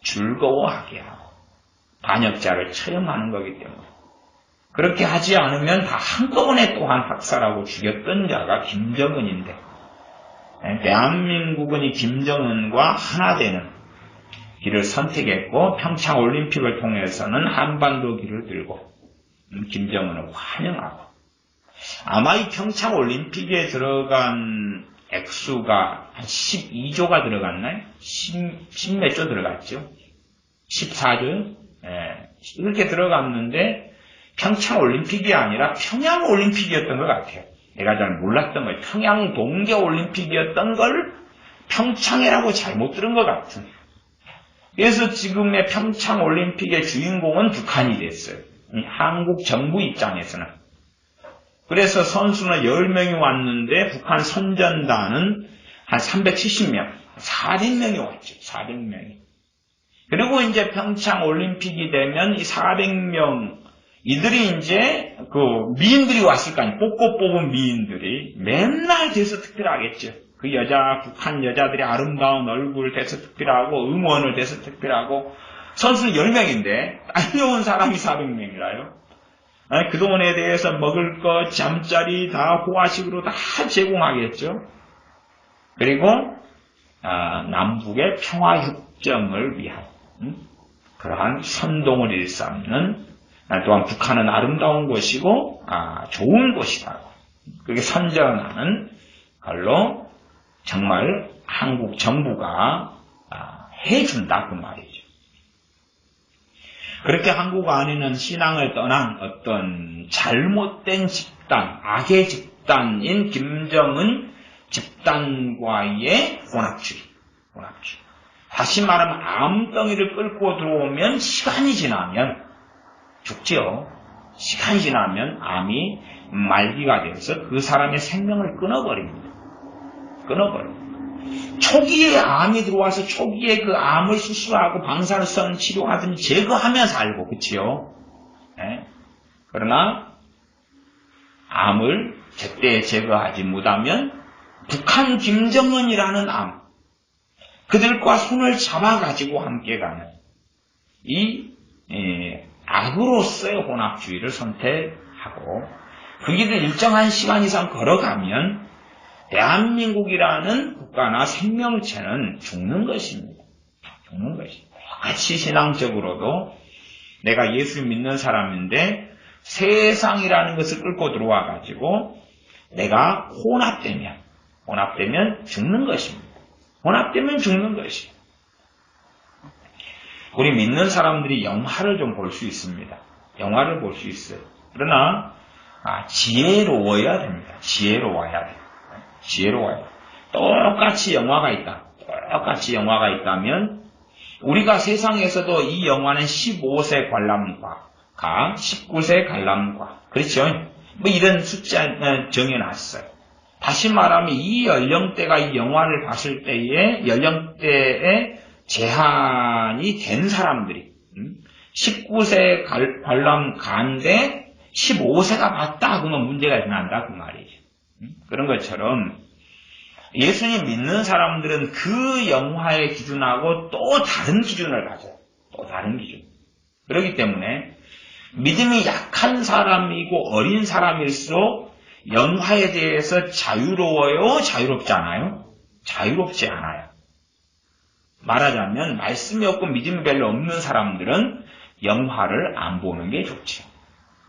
즐거워하게 하고 반역자를 처형하는 거기 때문에 그렇게 하지 않으면 다 한꺼번에 또한 학살하고 죽였던 자가 김정은인데 대한민국은 이 김정은과 하나 되는 길을 선택했고 평창올림픽을 통해서는 한반도 길을 들고 김정은을 환영하고 아마 이 평창올림픽에 들어간 액수가 한 12조가 들어갔나요? 10몇 조 들어갔죠? 14조? 이렇게 들어갔는데 평창올림픽이 아니라 평양올림픽이었던 것 같아요. 내가 잘 몰랐던 거예요. 평양 동계올림픽이었던 걸 평창이라고 잘못 들은 것 같은. 그래서 지금의 평창올림픽의 주인공은 북한이 됐어요. 한국 정부 입장에서는. 그래서 선수는 10명이 왔는데 북한 선전단은 한 370명, 400명이 왔죠. 400명이. 그리고 이제 평창 올림픽이 되면 이 400명, 이들이 이제 미인들이 왔을 거 아니에요. 뽑고 뽑은 미인들이 맨날 대서특필하겠죠. 그 북한 여자들의 아름다운 얼굴 대서특필하고 응원을 대서특필하고 선수는 10명인데 딸려온 사람이 400명이라요. 그동안에 대해서 먹을 것, 잠자리 다 호화식으로 다 제공하겠죠. 그리고 남북의 평화협정을 위한 그러한 선동을 일삼는, 또한 북한은 아름다운 곳이고 좋은 곳이다. 그게 선전하는 걸로 정말 한국 정부가 해준다 그 말이죠. 그렇게 한국 안에는 신앙을 떠난 어떤 잘못된 집단, 악의 집단인 김정은 집단과의 혼합주의. 다시 말하면 암덩이를 끌고 들어오면 시간이 지나면 죽지요. 시간이 지나면 암이 말기가 돼서 그 사람의 생명을 끊어버립니다. 초기에 암이 들어와서 초기에 그 암을 수술하고 방사선 치료하든지 제거하면 살고, 그치요? 네. 그러나 암을 제때 제거하지 못하면 북한 김정은이라는 암, 그들과 손을 잡아가지고 함께 가는 이 악으로서의 혼합주의를 선택하고 그 길을 일정한 시간 이상 걸어가면 대한민국이라는 국가나 생명체는 죽는 것입니다. 똑같이 신앙적으로도 내가 예수 믿는 사람인데 세상이라는 것을 끌고 들어와 가지고 내가 혼합되면 죽는 것입니다. 우리 믿는 사람들이 영화를 좀 볼 수 있습니다. 영화를 볼 수 있어요. 그러나 지혜로워야 됩니다. 지혜로워야. 똑같이 영화가 있다면 우리가 세상에서도 이 영화는 15세 관람과 19세 관람과 그렇죠? 뭐 이런 숫자 정해놨어요. 다시 말하면 이 연령대가 이 영화를 봤을 때에 연령대에 제한이 된 사람들이 19세 관람 가는데 15세가 봤다 그러면 문제가 일어난다 그 말이죠. 그런 것처럼 예수님 믿는 사람들은 그 영화의 기준하고 또 다른 기준을 가져요. 그렇기 때문에 믿음이 약한 사람이고 어린 사람일수록 영화에 대해서 자유로워요? 자유롭지 않아요? 자유롭지 않아요. 말하자면 말씀이 없고 믿음이 별로 없는 사람들은 영화를 안 보는 게 좋죠.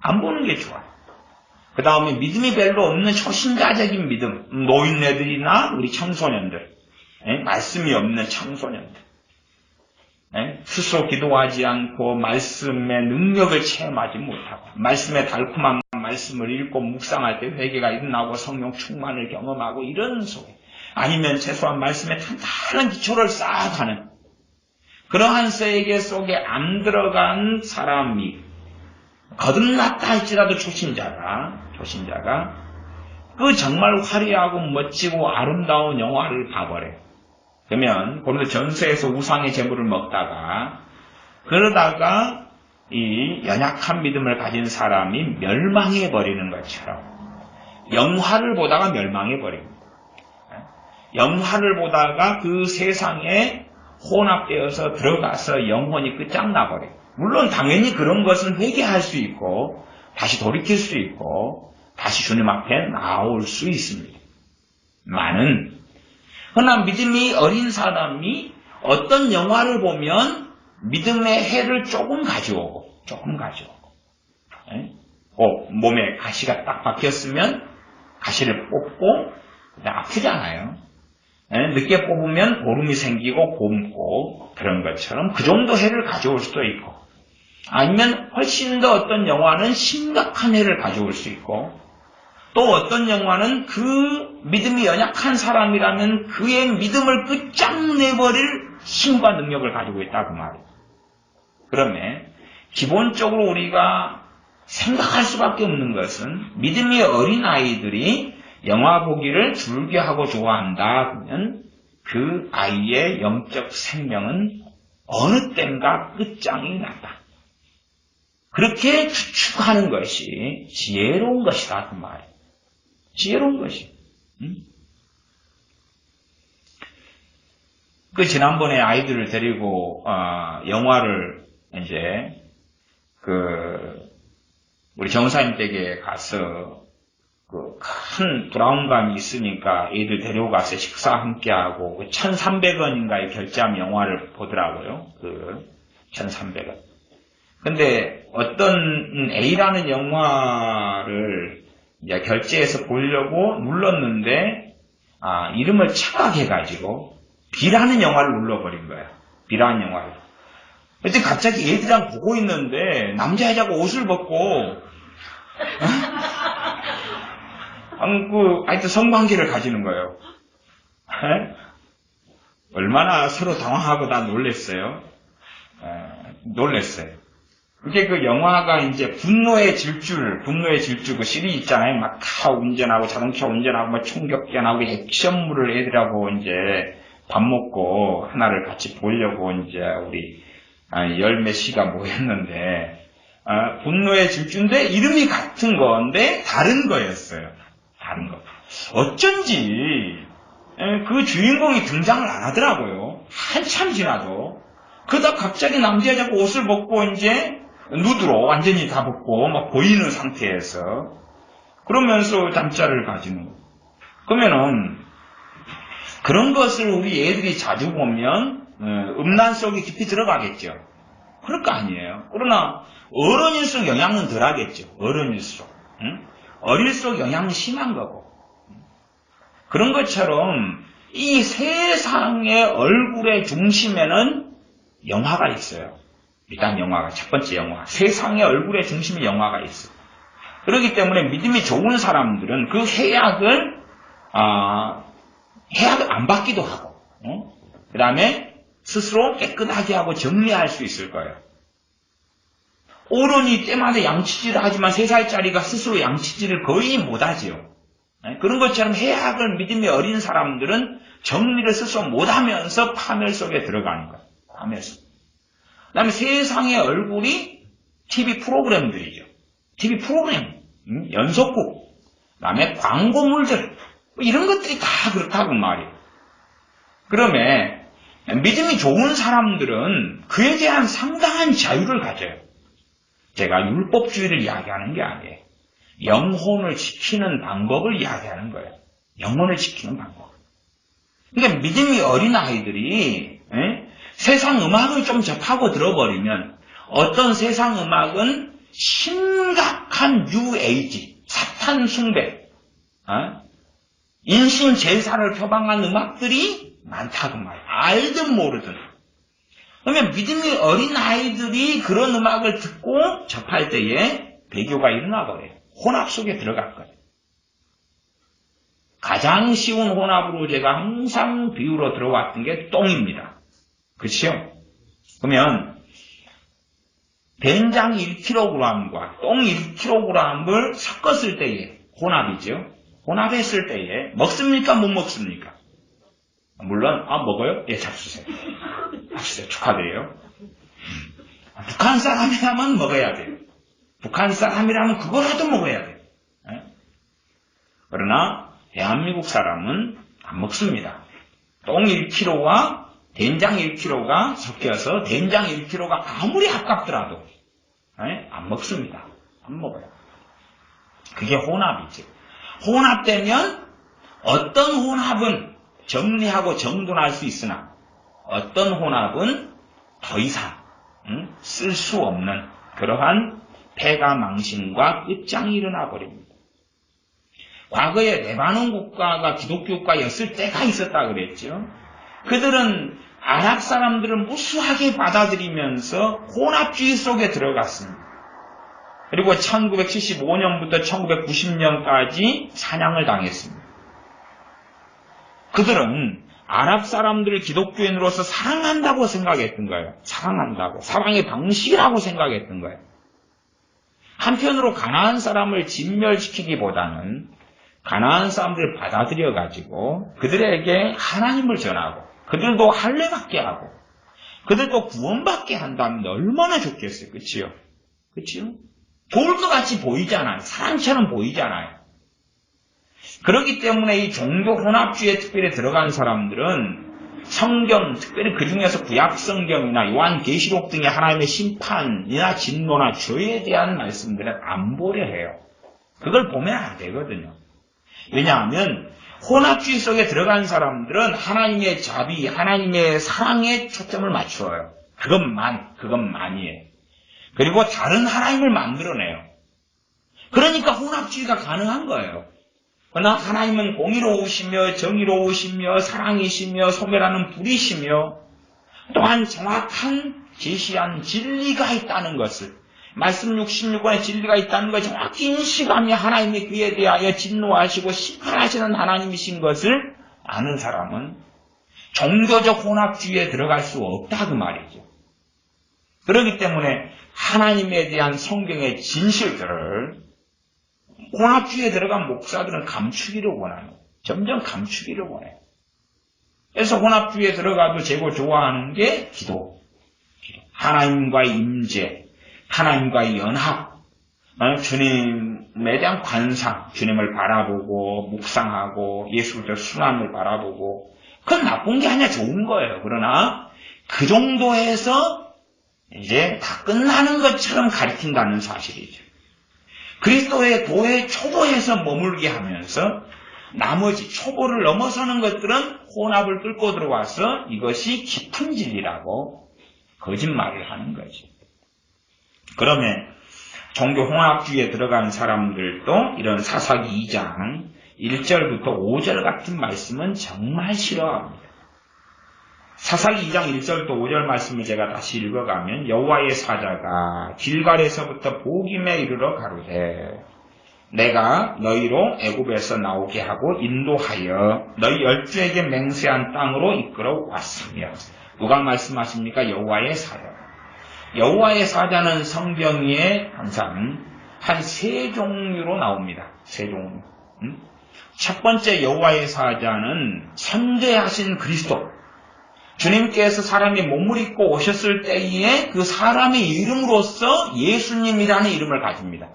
안 보는 게 좋아요. 그 다음에 믿음이 별로 없는 초신자적인 믿음, 노인네들이나 우리 청소년들, 말씀이 없는 청소년들, 스스로 기도하지 않고 말씀의 능력을 체험하지 못하고 말씀의 달콤한 말씀을 읽고 묵상할 때 회개가 일어나고 성령 충만을 경험하고 이런 속에 아니면 최소한 말씀에 탄탄한 기초를 쌓아가는 그러한 세계 속에 안 들어간 사람이 거듭났다 할지라도 초신자가 그 정말 화려하고 멋지고 아름다운 영화를 봐버려요. 그러면 고린도 전서에서 우상의 제물을 먹다가 그러다가 이 연약한 믿음을 가진 사람이 멸망해버리는 것처럼 영화를 보다가 멸망해버립니다. 영화를 보다가 그 세상에 혼합되어서 들어가서 영혼이 끝장나버려요. 물론 당연히 그런 것은 회개할 수 있고 다시 돌이킬 수 있고 다시 주님 앞에 나올 수 있습니다. 그러나 믿음이 어린 사람이 어떤 영화를 보면 믿음의 해를 조금 가져오고 몸에 가시가 딱 박혔으면 가시를 뽑고 아프잖아요. 늦게 뽑으면 보름이 생기고 곪고 그런 것처럼 그 정도 해를 가져올 수도 있고 아니면 훨씬 더 어떤 영화는 심각한 해를 가져올 수 있고 또 어떤 영화는 그 믿음이 연약한 사람이라면 그의 믿음을 끝장내버릴 힘과 능력을 가지고 있다 그 말이에요. 그러면 기본적으로 우리가 생각할 수밖에 없는 것은 믿음이 어린 아이들이 영화 보기를 즐겨하고 좋아한다 그러면 그 아이의 영적 생명은 어느 땐가 끝장이 난다. 그렇게 추측하는 것이 지혜로운 것이다 그 말이에요. 지혜로운 것이. 그 지난번에 아이들을 데리고 영화를 이제 우리 정사님 댁에 가서 큰 브라운관이 있으니까 애들 데려가서 식사 함께 하고 1,300원인가에 결제하면 영화를 보더라고요. 1,300원. 근데 어떤 A라는 영화를 이제 결제해서 보려고 눌렀는데 이름을 착각해가지고 B라는 영화를 눌러버린 거야. B라는 영화를. 그때 갑자기 애들이랑 보고 있는데 남자 여자가 옷을 벗고 하여튼 성관계를 가지는 거예요. 얼마나 서로 당황하고 다 놀랬어요. 놀랬어요. 그게 그 영화가 이제 분노의 질주 그 시리즈 있잖아요. 막 카 운전하고 자동차 운전하고 막 총격전하고 액션물을 애들하고 이제 밥 먹고 하나를 같이 보려고 이제 우리 열 몇 시가 모였는데 분노의 질주인데 이름이 같은 건데 다른 거였어요. 다른 거. 어쩐지 그 주인공이 등장을 안 하더라고요. 한참 지나도. 그러다 갑자기 남자 여자가 옷을 벗고 이제 누드로 완전히 다 벗고 막 보이는 상태에서 그러면서 잠자를 가지는 거예요. 그러면은 그런 것을 우리 애들이 자주 보면 음란 속에 깊이 들어가겠죠. 그럴 거 아니에요. 그러나 어른일수록 영향은 덜 하겠죠. 어른일수록. 어릴수록 영향이 심한 거고. 그런 것처럼 이 세상의 얼굴의 중심에는 영화가 있어요. 일단 영화가 첫 번째 영화. 세상의 얼굴의 중심에 영화가 있어요. 그렇기 때문에 믿음이 좋은 사람들은 그 해악을 안 받기도 하고 그 다음에 스스로 깨끗하게 하고 정리할 수 있을 거예요. 어른이 때마다 양치질을 하지만 3살짜리가 스스로 양치질을 거의 못하지요. 그런 것처럼 해악을 믿음이 어린 사람들은 정리를 스스로 못하면서 파멸 속에 들어가는 거예요. 파멸 속. 그 다음에 세상의 얼굴이 TV 프로그램들이죠. TV 프로그램, 연속극, 그 다음에 광고물들, 이런 것들이 다 그렇다고 말이에요. 그러면 믿음이 좋은 사람들은 그에 대한 상당한 자유를 가져요. 제가 율법주의를 이야기하는 게 아니에요. 영혼을 지키는 방법을 이야기하는 거예요. 영혼을 지키는 방법. 그러니까 믿음이 어린 아이들이 세상 음악을 좀 접하고 들어버리면 어떤 세상 음악은 심각한 뉴에이지, 사탄 숭배, 인신 제사를 표방한 음악들이 많다고 말이에요. 알든 모르든. 그러면 믿음이 어린 아이들이 그런 음악을 듣고 접할 때에 배교가 일어나 버려요. 혼합 속에 들어갈 거예요. 가장 쉬운 혼합으로 제가 항상 비유로 들어왔던 게 똥입니다. 그렇죠? 그러면 된장 1kg과 똥 1kg을 섞었을 때에 혼합이죠. 혼합했을 때에 먹습니까? 못 먹습니까? 물론 먹어요? 예, 잡수세요. 잡수세요. 축하드려요. 북한 사람이라면 먹어야 돼요. 북한 사람이라면 그거라도 먹어야 돼요. 그러나 대한민국 사람은 안 먹습니다. 똥 1kg와 된장 1kg가 섞여서 된장 1kg가 아무리 아깝더라도 안 먹습니다. 안 먹어요. 그게 혼합이죠. 혼합되면 어떤 혼합은 정리하고 정돈할 수 있으나 어떤 혼합은 더 이상 쓸 수 없는 그러한 폐가 망신과 끝장이 일어나 버립니다. 과거에 레바논 국가가 기독교 국가였을 때가 있었다 그랬죠. 그들은 아랍 사람들을 무수하게 받아들이면서 혼합주의 속에 들어갔습니다. 그리고 1975년부터 1990년까지 사냥을 당했습니다. 그들은 아랍 사람들을 기독교인으로서 사랑한다고 생각했던 거예요. 사랑한다고. 사랑의 방식이라고 생각했던 거예요. 한편으로 가나안 사람을 진멸시키기보다는 가나안 사람들을 받아들여가지고 그들에게 하나님을 전하고 그들도 할례받게 하고 그들도 구원받게 한다면 얼마나 좋겠어요. 그치요? 그치요? 좋을 것 같이 보이잖아요. 사랑처럼 보이잖아요. 그렇기 때문에 이 종교 혼합주의에 특별히 들어간 사람들은 성경, 특별히 그 중에서 구약 성경이나 요한계시록 등의 하나님의 심판이나 진노나 죄에 대한 말씀들은 안 보려 해요. 그걸 보면 안 되거든요. 왜냐하면 혼합주의 속에 들어간 사람들은 하나님의 자비, 하나님의 사랑에 초점을 맞추어요. 그것만이에요. 그리고 다른 하나님을 만들어내요. 그러니까 혼합주의가 가능한 거예요. 그러나 하나님은 공의로우시며 정의로우시며 사랑이시며 소멸하는 불이시며 또한 정확한 제시한 진리가 있다는 것을 말씀 66권의 진리가 있다는 것을 정확히 인식하며 하나님이 그에 대하여 진노하시고 심판하시는 하나님이신 것을 아는 사람은 종교적 혼합주의에 들어갈 수 없다 그 말이죠. 그렇기 때문에 하나님에 대한 성경의 진실들을 혼합주의에 들어간 목사들은 감추기를 원해요. 점점 감추기를 원해요. 그래서 혼합주의에 들어가도 제고 좋아하는 게 기도. 하나님과의 임재, 하나님과의 연합, 주님에 대한 관상, 주님을 바라보고 묵상하고 예수의 순환을 바라보고 그건 나쁜 게 아니라 좋은 거예요. 그러나 그 정도에서 이제 다 끝나는 것처럼 가르친다는 사실이죠. 그리스도의 도의 초보에서 머물게 하면서 나머지 초보를 넘어서는 것들은 혼합을 뚫고 들어와서 이것이 깊은 진리라고 거짓말을 하는 거죠. 그러면 종교 혼합주의에 들어간 사람들도 이런 사사기 2장 1절부터 5절 같은 말씀은 정말 싫어합니다. 사사기 2장 1절부터 5절 말씀을 제가 다시 읽어가면 여호와의 사자가 길갈에서부터 보김에 이르러 가로되 내가 너희로 애굽에서 나오게 하고 인도하여 너희 열주에게 맹세한 땅으로 이끌어 왔으며 누가 말씀하십니까? 여호와의 사자. 여호와의 사자는 성경에 항상 한 세 종류로 나옵니다. 세 종류. 첫 번째 여호와의 사자는 선대하신 그리스도. 주님께서 사람이 몸을 입고 오셨을 때에 그 사람의 이름으로서 예수님이라는 이름을 가집니다.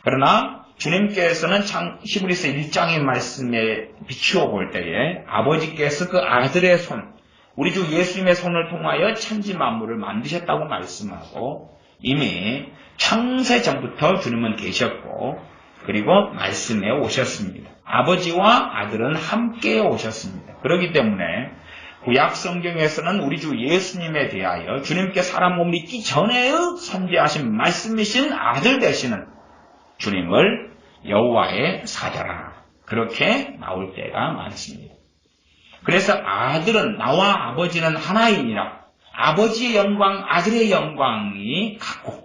그러나 주님께서는 히브리서 1장의 말씀에 비추어 볼 때에 아버지께서 그 아들의 손, 우리 주 예수님의 손을 통하여 천지 만물을 만드셨다고 말씀하고 이미 창세 전부터 주님은 계셨고 그리고 말씀에 오셨습니다. 아버지와 아들은 함께 오셨습니다. 그렇기 때문에 구약 성경에서는 우리 주 예수님에 대하여 주님께 사람 몸을 입기 전에 선지하신 말씀이신 아들 되시는 주님을 여호와의 사자라 그렇게 나올 때가 많습니다. 그래서 아들은 나와 아버지는 하나이니라 아버지의 영광, 아들의 영광이 같고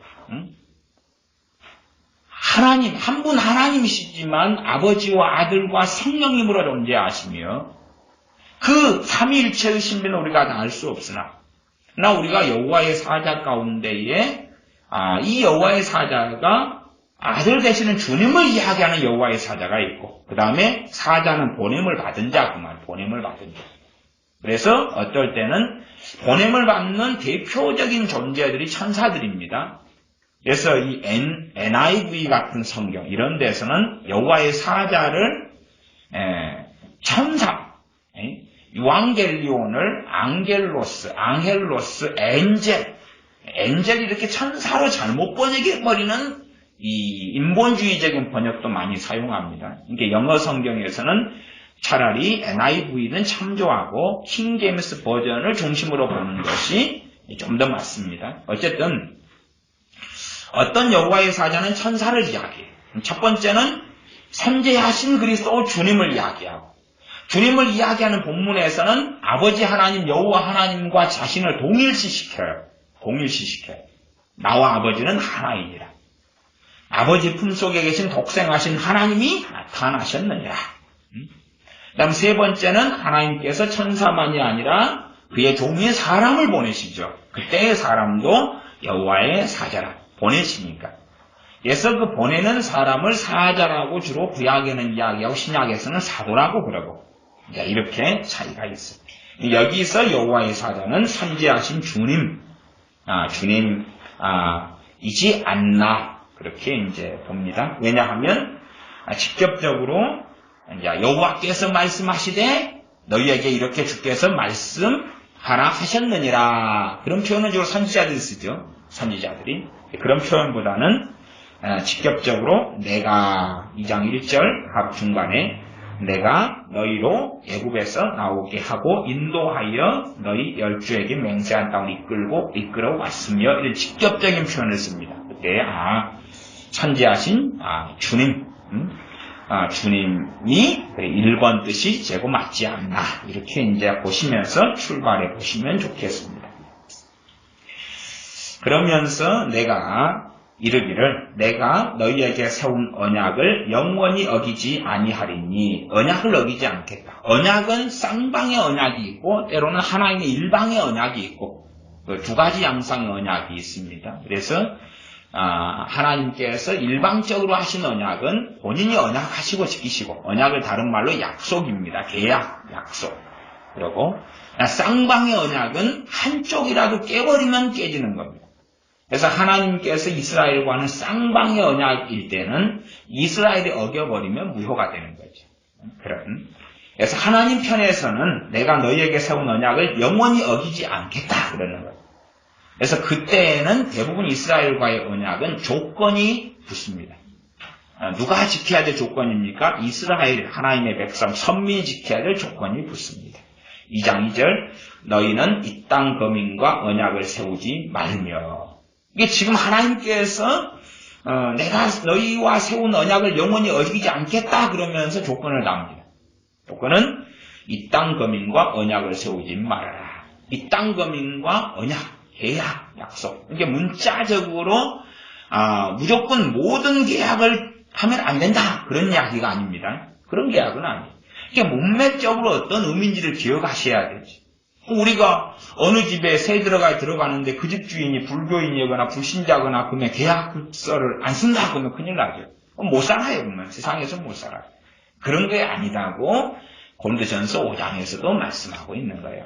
하나님, 한 분 하나님이시지만 아버지와 아들과 성령님으로 존재하시며 그 삼위일체의 신비는 우리가 다 알 수 없으나 우리가 여호와의 사자 가운데에 이 여호와의 사자가 아들 되시는 주님을 이야기하는 여호와의 사자가 있고 그 다음에 사자는 보냄을 받은 자, 그 말 보냄을 받은 자. 그래서 어떨 때는 보냄을 받는 대표적인 존재들이 천사들입니다. 그래서 이 NIV 같은 성경 이런 데서는 여호와의 사자를 천사 유앙겔리온을 앙헬로스, 엔젤 이렇게 천사로 잘못 번역해버리는 이 인본주의적인 번역도 많이 사용합니다. 그러니까 영어 성경에서는 차라리 NIV는 참조하고 킹제임스 버전을 중심으로 보는 것이 좀 더 맞습니다. 어쨌든 어떤 여호와의 사자는 천사를 이야기해요. 첫 번째는 선지하신 그리스도 주님을 이야기하고 주님을 이야기하는 본문에서는 아버지 하나님, 여호와 하나님과 자신을 동일시시켜요. 나와 아버지는 하나이니라. 아버지 품속에 계신 독생하신 하나님이 나타나셨느니라. 그 다음 세 번째는 하나님께서 천사만이 아니라 그의 종인 사람을 보내시죠. 그때의 사람도 여호와의 사자라 보내시니까. 그래서 그 보내는 사람을 사자라고 주로 구약에는 이야기하고 신약에서는 사도라고 그러고 이렇게 차이가 있어요. 여기서 여호와의 사자는 선지하신 주님, 주님이지 않나 그렇게 이제 봅니다. 왜냐하면 직접적으로 여호와께서 말씀하시되 너희에게 이렇게 주께서 말씀하라 하셨느니라 그런 표현을 주로 선지자들이 쓰죠. 선지자들이 그런 표현보다는 직접적으로 내가 2장 1절 하루 중간에 내가 너희로 애굽에서 나오게 하고 인도하여 너희 열주에게 맹세한 땅을 이끌어 왔으며 이런 직접적인 표현을 씁니다. 그때 선지하신 주님, 주님이 1번 뜻이 재고 맞지 않나 이렇게 이제 보시면서 출발해 보시면 좋겠습니다. 그러면서 내가 이르기를 내가 너희에게 세운 언약을 영원히 어기지 아니하리니 언약을 어기지 않겠다. 언약은 쌍방의 언약이 있고 때로는 하나님의 일방의 언약이 있고 두 가지 양상의 언약이 있습니다. 그래서 하나님께서 일방적으로 하신 언약은 본인이 언약하시고 지키시고 언약을 다른 말로 약속입니다. 계약, 약속. 그리고 쌍방의 언약은 한쪽이라도 깨버리면 깨지는 겁니다. 그래서 하나님께서 이스라엘과 하는 쌍방의 언약일 때는 이스라엘이 어겨버리면 무효가 되는 거죠. 그래서 하나님 편에서는 내가 너희에게 세운 언약을 영원히 어기지 않겠다 그러는 거예요. 그래서 그때에는 대부분 이스라엘과의 언약은 조건이 붙습니다. 누가 지켜야 될 조건입니까? 이스라엘 하나님의 백성 선민이 지켜야 될 조건이 붙습니다. 2장 2절 너희는 이 땅 거민과 언약을 세우지 말며 이게 지금 하나님께서 내가 너희와 세운 언약을 영원히 어기지 않겠다 그러면서 조건을 답니다. 조건은 이 땅 거민과 언약을 세우지 말아라. 이 땅 거민과 언약, 계약, 약속. 이게 문자적으로 무조건 모든 계약을 하면 안 된다 그런 이야기가 아닙니다. 그런 계약은 아니에요. 이게 문맥적으로 어떤 의미인지를 기억하셔야 되지. 우리가 어느 집에 새 들어가는데 그 집 주인이 불교인이거나 불신자거나 그러면 계약서를 안 쓴다 그러면 큰일 나죠. 못 살아요. 그러면 세상에서 못 살아요. 그런 게 아니다고 고린도전서 5장에서도 말씀하고 있는 거예요.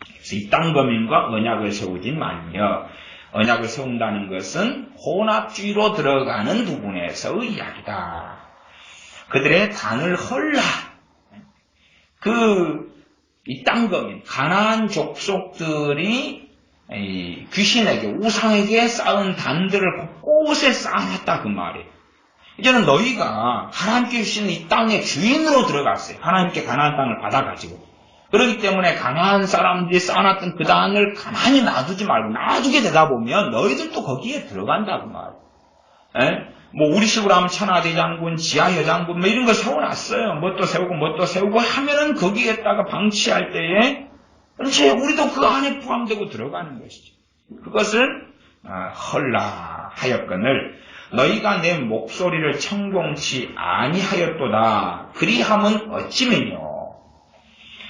그래서 이 땅 거민과 언약을 세우지 말며 언약을 세운다는 것은 혼합주의로 들어가는 부분에서의 이야기다. 그들의 단을 헐라. 이 땅 거민, 가나안 족속들이 귀신에게, 우상에게 쌓은 단들을 곳곳에 쌓아놨다 그 말이에요. 이제는 너희가 하나님께 주신 이 땅의 주인으로 들어갔어요. 하나님께 가나안 땅을 받아가지고. 그렇기 때문에 가나안 사람들이 쌓아놨던 그 단을 가만히 놔두지 말고 놔두게 되다 보면 너희들도 거기에 들어간다 그 말이에요. 우리식으로 하면 천하대장군, 지하여장군, 이런 거 세워놨어요. 뭣도 세우고 하면은 거기에다가 방치할 때에, 그렇지, 우리도 그 안에 포함되고 들어가는 것이죠. 그것을, 헐라 하였거늘, 너희가 내 목소리를 청종치 아니하였도다. 그리함은 어찌매뇨.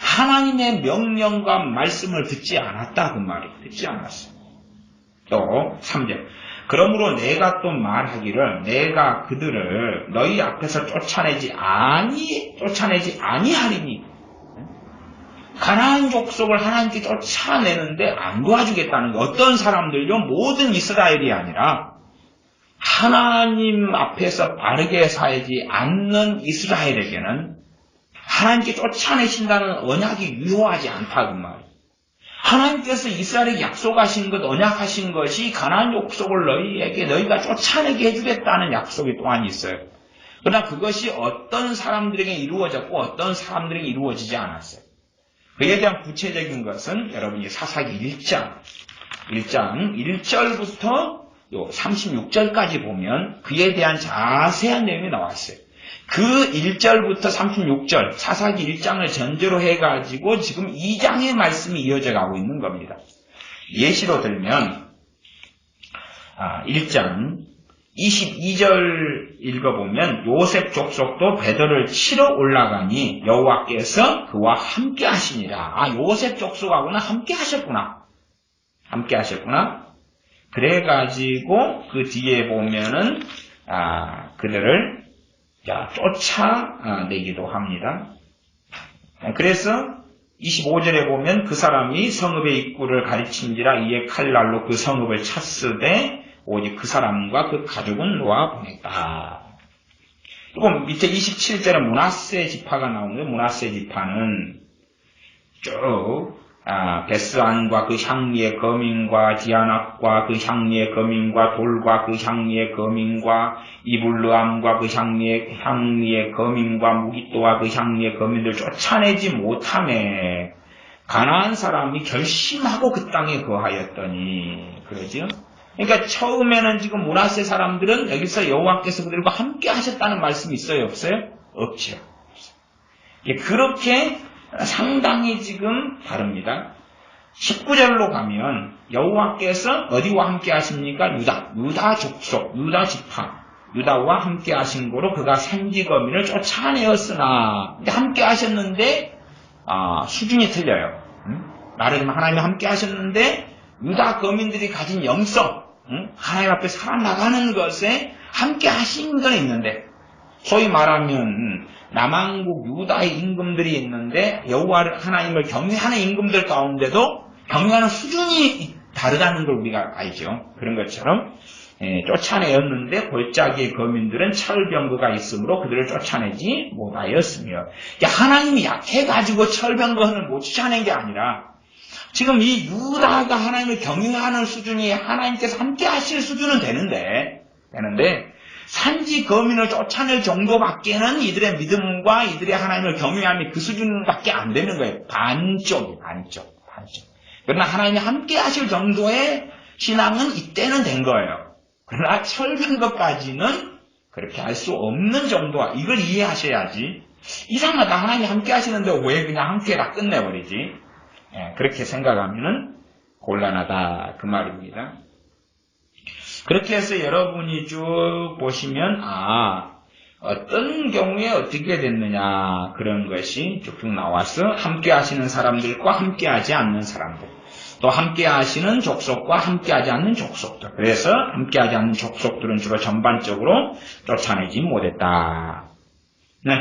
하나님의 명령과 말씀을 듣지 않았다. 그 말이 듣지 않았어요. 또, 3절. 그러므로 내가 또 말하기를 내가 그들을 너희 앞에서 쫓아내지 아니하리니 가나안 족속을 하나님께 쫓아내는데 안 도와주겠다는 거. 어떤 사람들요? 모든 이스라엘이 아니라 하나님 앞에서 바르게 살지 않는 이스라엘에게는 하나님께 쫓아내신다는 언약이 유효하지 않다 그 말이에요. 하나님께서 이스라엘에게 약속하신 것, 언약하신 것이 가나안 족속을 너희가 쫓아내게 해주겠다는 약속이 또한 있어요. 그러나 그것이 어떤 사람들에게 이루어졌고 어떤 사람들에게 이루어지지 않았어요. 그에 대한 구체적인 것은 여러분이 사사기 1장 1절부터 36절까지 보면 그에 대한 자세한 내용이 나왔어요. 그 1절부터 36절 사사기 1장을 전제로 해가지고 지금 2장의 말씀이 이어져 가고 있는 겁니다. 예시로 들면 1장 22절 읽어보면 요셉 족속도 베들을 치러 올라가니 여호와께서 그와 함께 하시니라. 요셉 족속하고는 함께 하셨구나. 그래가지고 그 뒤에 보면은 그들을 쫓아내기도 합니다. 그래서 25절에 보면 그 사람이 성읍의 입구를 가르친지라 이에 칼날로 그 성읍을 찼으되 오직 그 사람과 그 가족은 놓아 보냈다. 그리고 밑에 27절에 므낫세 지파가 나오는데 므낫세 지파는 쭉 베스안과 그 향리의 거민과 디아낙과 그 향리의 거민과 돌과 그 향리의 거민과 이블르암과 그 향리의 거민과 무기또와 그 향리의 거민들 쫓아내지 못하매 가나안 사람이 결심하고 그 땅에 거하였더니 그러죠. 그러니까 처음에는 지금 므낫세 사람들은 여기서 여호와께서 그들과 함께 하셨다는 말씀이 있어요? 없어요? 없죠. 그렇게 상당히 지금 다릅니다. 19절로 가면 여호와께서 어디와 함께 하십니까? 유다 족속, 유다 지파, 유다와 함께 하신 거로 그가 생지거민을 쫓아내었으나 함께 하셨는데 수준이 틀려요. 나름 하나님이 함께 하셨는데 유다 거민들이 가진 영성, 하나님 앞에 살아나가는 것에 함께 하신 건 있는데 소위 말하면 남한국 유다의 임금들이 있는데 여호와 하나님을 경외하는 임금들 가운데도 경외하는 수준이 다르다는 걸 우리가 알죠. 그런 것처럼 쫓아내었는데 골짜기의 거민들은 철병거가 있으므로 그들을 쫓아내지 못하였으며 하나님이 약해가지고 철병거를 못 쫓아낸 게 아니라 지금 이 유다가 하나님을 경외하는 수준이 하나님께서 함께 하실 수준은 되는데 산지 거민을 쫓아낼 정도밖에는 이들의 믿음과 이들의 하나님을 경외함이 그 수준밖에 안 되는 거예요. 반쪽. 그러나 하나님이 함께 하실 정도의 신앙은 이때는 된 거예요. 그러나 철든 것까지는 그렇게 할 수 없는 정도와 이걸 이해하셔야지. 이상하다. 하나님이 함께 하시는데 왜 그냥 함께라 끝내버리지? 그렇게 생각하면은 곤란하다. 그 말입니다. 그렇게 해서 여러분이 쭉 보시면 어떤 경우에 어떻게 됐느냐 그런 것이 쭉쭉 나와서 함께 하시는 사람들과 함께 하지 않는 사람들 또 함께 하시는 족속과 함께 하지 않는 족속들 그래서 함께 하지 않는 족속들은 주로 전반적으로 쫓아내지 못했다.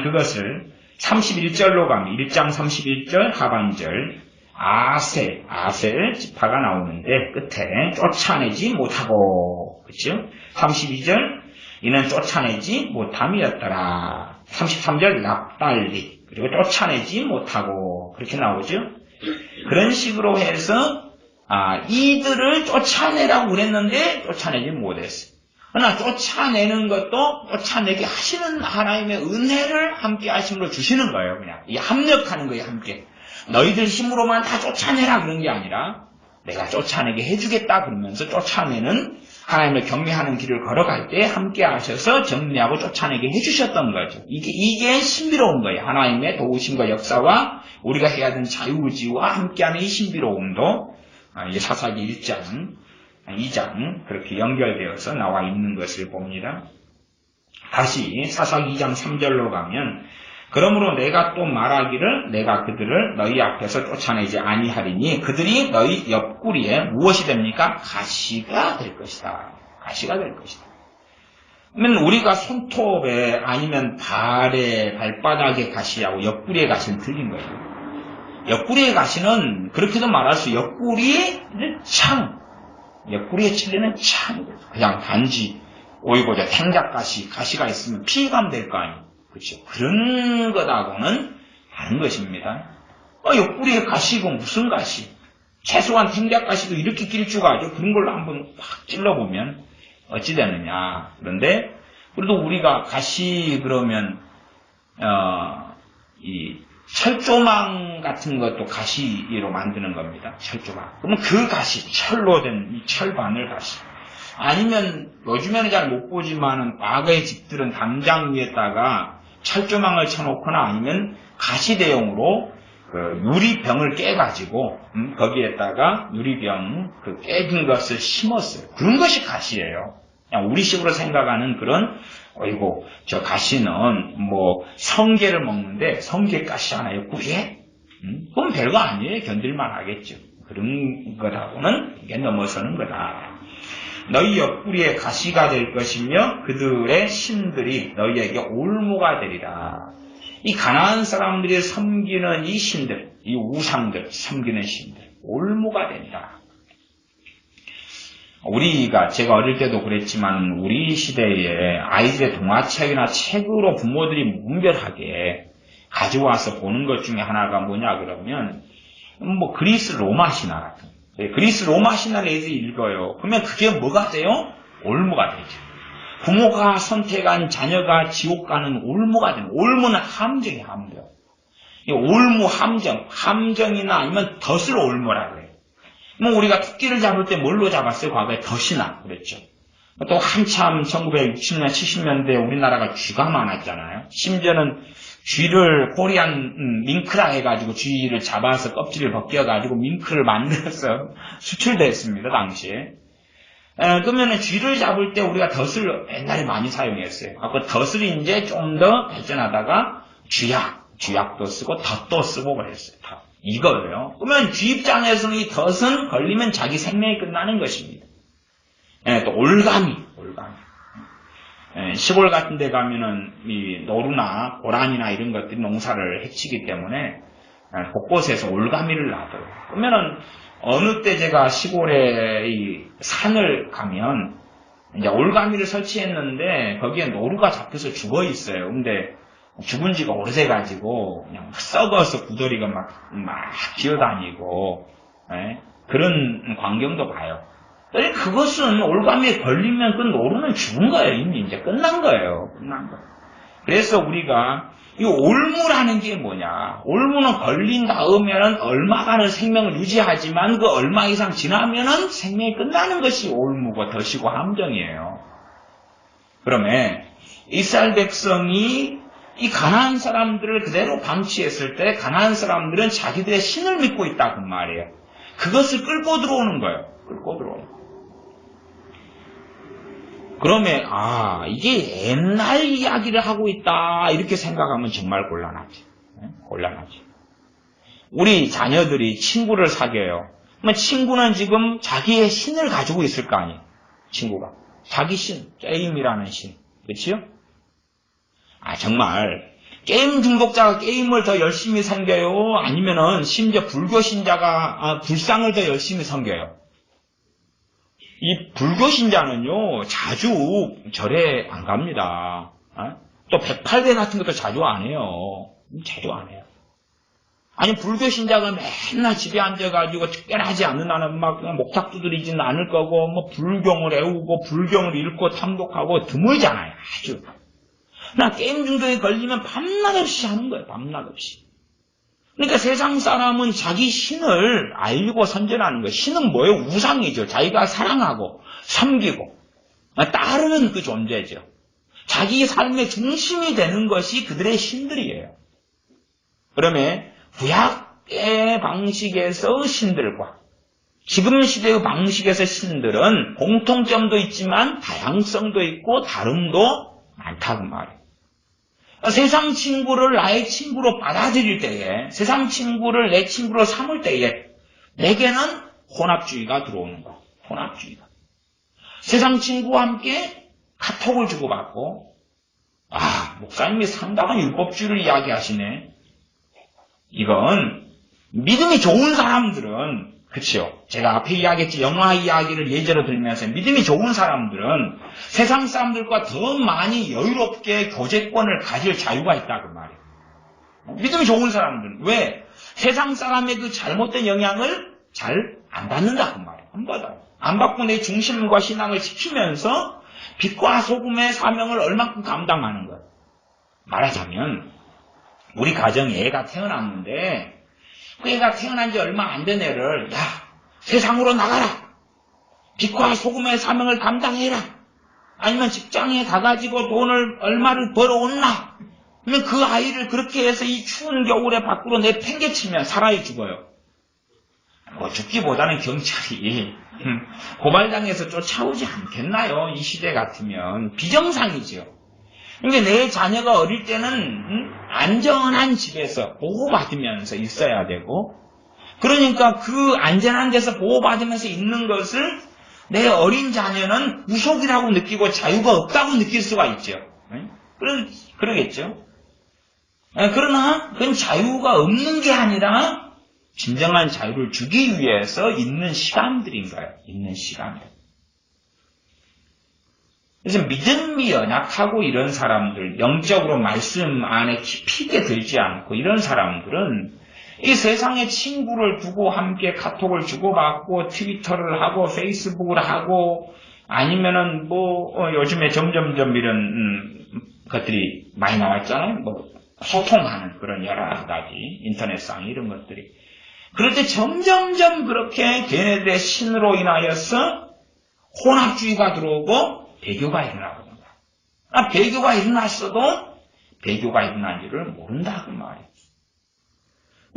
그것을 31절로 가면 1장 31절 하반절 아셀 지파가 나오는데 끝에 쫓아내지 못하고 그렇죠? 32절 이는 쫓아내지 못함이었더라. 33절 납달리 그리고 쫓아내지 못하고 그렇게 나오죠. 그런 식으로 해서 이들을 쫓아내라고 그랬는데 쫓아내지 못했어요. 그러나 쫓아내는 것도 쫓아내게 하시는 하나님의 은혜를 함께 하심으로 주시는 거예요. 그냥 이 합력하는 거예요. 함께. 너희들 힘으로만 다 쫓아내라 그런 게 아니라 내가 쫓아내게 해주겠다 그러면서 쫓아내는 하나님을 경외하는 길을 걸어갈 때 함께 하셔서 정리하고 쫓아내게 해주셨던 거죠. 이게 신비로운 거예요. 하나님의 도우심과 역사와 우리가 해야 되는 자유의지와 함께하는 이 신비로움도 이게 사사기 1장, 2장 그렇게 연결되어서 나와 있는 것을 봅니다. 다시 사사기 2장 3절로 가면 그러므로 내가 또 말하기를 내가 그들을 너희 앞에서 쫓아내지 아니하리니 그들이 너희 옆구리에 무엇이 됩니까? 가시가 될 것이다. 가시가 될 것이다. 그러면 우리가 손톱에 아니면 발바닥에 가시하고 옆구리에 가시는 틀린 거예요. 옆구리에 가시는 그렇게도 말할 수 옆구리에 옆구리에 찔리는 창 그냥 단지 오이고자 탱작가시가 있으면 피감 될 거 아니에요. 그렇죠. 그런 것하고는 다른 것입니다. 옆구리에 가시고 무슨 가시? 최소한 탱작가시도 이렇게 길쭉하죠. 그런 걸로 한번 확 찔러보면 어찌 되느냐. 그런데 그래도 우리가 가시 그러면 이 철조망 같은 것도 가시로 만드는 겁니다. 철조망. 그러면 그 가시, 철로 된 이 철바늘 가시. 아니면 요즘에는 잘 못 보지만은 과거의 집들은 담장 위에다가 철조망을 쳐놓거나 아니면 가시대용으로 그 유리병을 깨가지고 거기에다가 유리병 그 깨진 것을 심었어요. 그런 것이 가시예요. 그냥 우리식으로 생각하는 그런 저 가시는 성게를 먹는데 성게 가시 하나 옆구리에? 그건 별거 아니에요. 견딜만 하겠죠. 그런 것하고는 이게 넘어서는 거다. 너희 옆구리에 가시가 될 것이며 그들의 신들이 너희에게 올무가 되리라. 이 가나안 사람들이 섬기는 이 신들, 이 우상들, 섬기는 신들, 올무가 된다. 제가 어릴 때도 그랬지만 우리 시대에 아이들의 동화책이나 책으로 부모들이 무분별하게 가져와서 보는 것 중에 하나가 뭐냐 그러면 그리스 로마 신화 같은 그리스 로마 신화를 애들이 읽어요. 그러면 그게 뭐가 돼요? 올무가 되죠. 부모가 선택한 자녀가 지옥 가는 올무가 되는, 올무는 함정이에요, 함정. 이 올무 함정이나 아니면 덫을 올무라 그래요. 우리가 토끼를 잡을 때 뭘로 잡았어요? 과거에 덫이나 그랬죠. 또 한참 1960년, 70년대에 우리나라가 쥐가 많았잖아요. 심지어는 쥐를 코리안 밍크라 해가지고 쥐를 잡아서 껍질을 벗겨가지고 밍크를 만들어서 수출됐습니다, 당시에. 그러면은 쥐를 잡을 때 우리가 덫을 옛날에 많이 사용했어요. 그 덫을 이제 좀 더 발전하다가 쥐약도 쓰고 덫도 쓰고 그랬어요. 이거예요. 그러면 쥐 입장에서는 이 덫은 걸리면 자기 생명이 끝나는 것입니다. 또 올가미. 시골 같은 데 가면은 이 노루나 고란이나 이런 것들이 농사를 해치기 때문에 곳곳에서 올가미를 놔둬요. 그러면은 어느 때 제가 시골에 이 산을 가면 이제 올가미를 설치했는데 거기에 노루가 잡혀서 죽어 있어요. 근데 죽은 지가 오래돼가지고 그냥 썩어서 구더리가 막 기어다니고 그런 광경도 봐요. 그것은 올가미에 걸리면 그 노루는 죽은 거예요. 이미 이제 끝난 거예요. 그래서 우리가 이 올무라는 게 뭐냐? 올무는 걸린 다음에는 얼마간의 생명을 유지하지만 그 얼마 이상 지나면은 생명이 끝나는 것이 올무고 덫이고 함정이에요. 그러면 이스라엘 백성이 이 가나안 사람들을 그대로 방치했을 때 가나안 사람들은 자기들의 신을 믿고 있다 그 말이에요. 그것을 끌고 들어오는 거예요. 끌고 들어오는 거예요. 그러면 이게 옛날 이야기를 하고 있다 이렇게 생각하면 정말 곤란하지. 곤란하지. 우리 자녀들이 친구를 사귀어요. 그러면 친구는 지금 자기의 신을 가지고 있을 거 아니에요. 친구가 자기 신, 게임이라는 신, 그렇지요? 정말 게임 중독자가 게임을 더 열심히 섬겨요? 아니면은 심지어 불교 신자가 불상을 더 열심히 섬겨요? 이 불교 신자는요 자주 절에 안 갑니다. 또 108배 같은 것도 자주 안 해요. 자주 안 해요. 아니 불교 신자가 맨날 집에 앉아가지고 특별하지 않은 한은 막 목탁 두드리지는 않을 거고 불경을 애우고 불경을 읽고 탐독하고 드물잖아요. 아주. 나 게임 중독에 걸리면 밤낮 없이 하는 거예요. 밤낮 없이. 그러니까 세상 사람은 자기 신을 알고 선전하는 거예요. 신은 뭐예요? 우상이죠. 자기가 사랑하고 섬기고 따르는 그 존재죠. 자기 삶의 중심이 되는 것이 그들의 신들이에요. 그러면 구약의 방식에서 신들과 지금 시대의 방식에서 신들은 공통점도 있지만 다양성도 있고 다름도 많다고 말이에요. 세상 친구를 나의 친구로 받아들일 때에, 세상 친구를 내 친구로 삼을 때에 내게는 혼합주의가 들어오는 거야. 혼합주의가. 세상 친구와 함께 카톡을 주고받고 목사님이 상당한 율법주의를 이야기하시네. 이건 믿음이 좋은 사람들은 그렇죠. 제가 앞에 이야기했지 영화 이야기를 예제로 들면서 믿음이 좋은 사람들은 세상 사람들과 더 많이 여유롭게 교제권을 가질 자유가 있다 그 말이에요. 믿음이 좋은 사람들은 왜? 세상 사람의 그 잘못된 영향을 잘 안 받는다 그 말이에요. 안 받아요. 안 받고 내 중심과 신앙을 지키면서 빛과 소금의 사명을 얼만큼 감당하는 거예요. 말하자면 우리 가정에 애가 태어났는데 그 애가 태어난 지 얼마 안 된 애를 세상으로 나가라. 빛과 소금의 사명을 감당해라. 아니면 직장에 가가지고 돈을 얼마를 벌어온나. 그러면 그 아이를 그렇게 해서 이 추운 겨울에 밖으로 내팽개치면 사라져 죽어요. 죽기보다는 경찰이 고발당해서 쫓아오지 않겠나요? 이 시대 같으면. 비정상이죠. 그러니까 내 자녀가 어릴 때는 안전한 집에서 보호받으면서 있어야 되고, 그러니까 그 안전한 데서 보호받으면서 있는 것을 내 어린 자녀는 구속이라고 느끼고 자유가 없다고 느낄 수가 있죠. 그러겠죠. 그러나 그건 자유가 없는 게 아니라 진정한 자유를 주기 위해서 있는 시간들인 거예요. 있는 시간들. 그래서 믿음이 연약하고 이런 사람들, 영적으로 말씀 안에 깊이 있게 들지 않고 이런 사람들은 이 세상에 친구를 두고 함께 카톡을 주고받고 트위터를 하고 페이스북을 하고 아니면은 요즘에 점점점 이런 것들이 많이 나왔잖아요. 소통하는 그런 여러 가지 인터넷상 이런 것들이. 그럴 때 점점점 그렇게 걔네들의 신으로 인하여서 혼합주의가 들어오고 배교가 일어나거든요. 배교가 일어났어도 배교가 일어난지를 모른다 그 말이에요.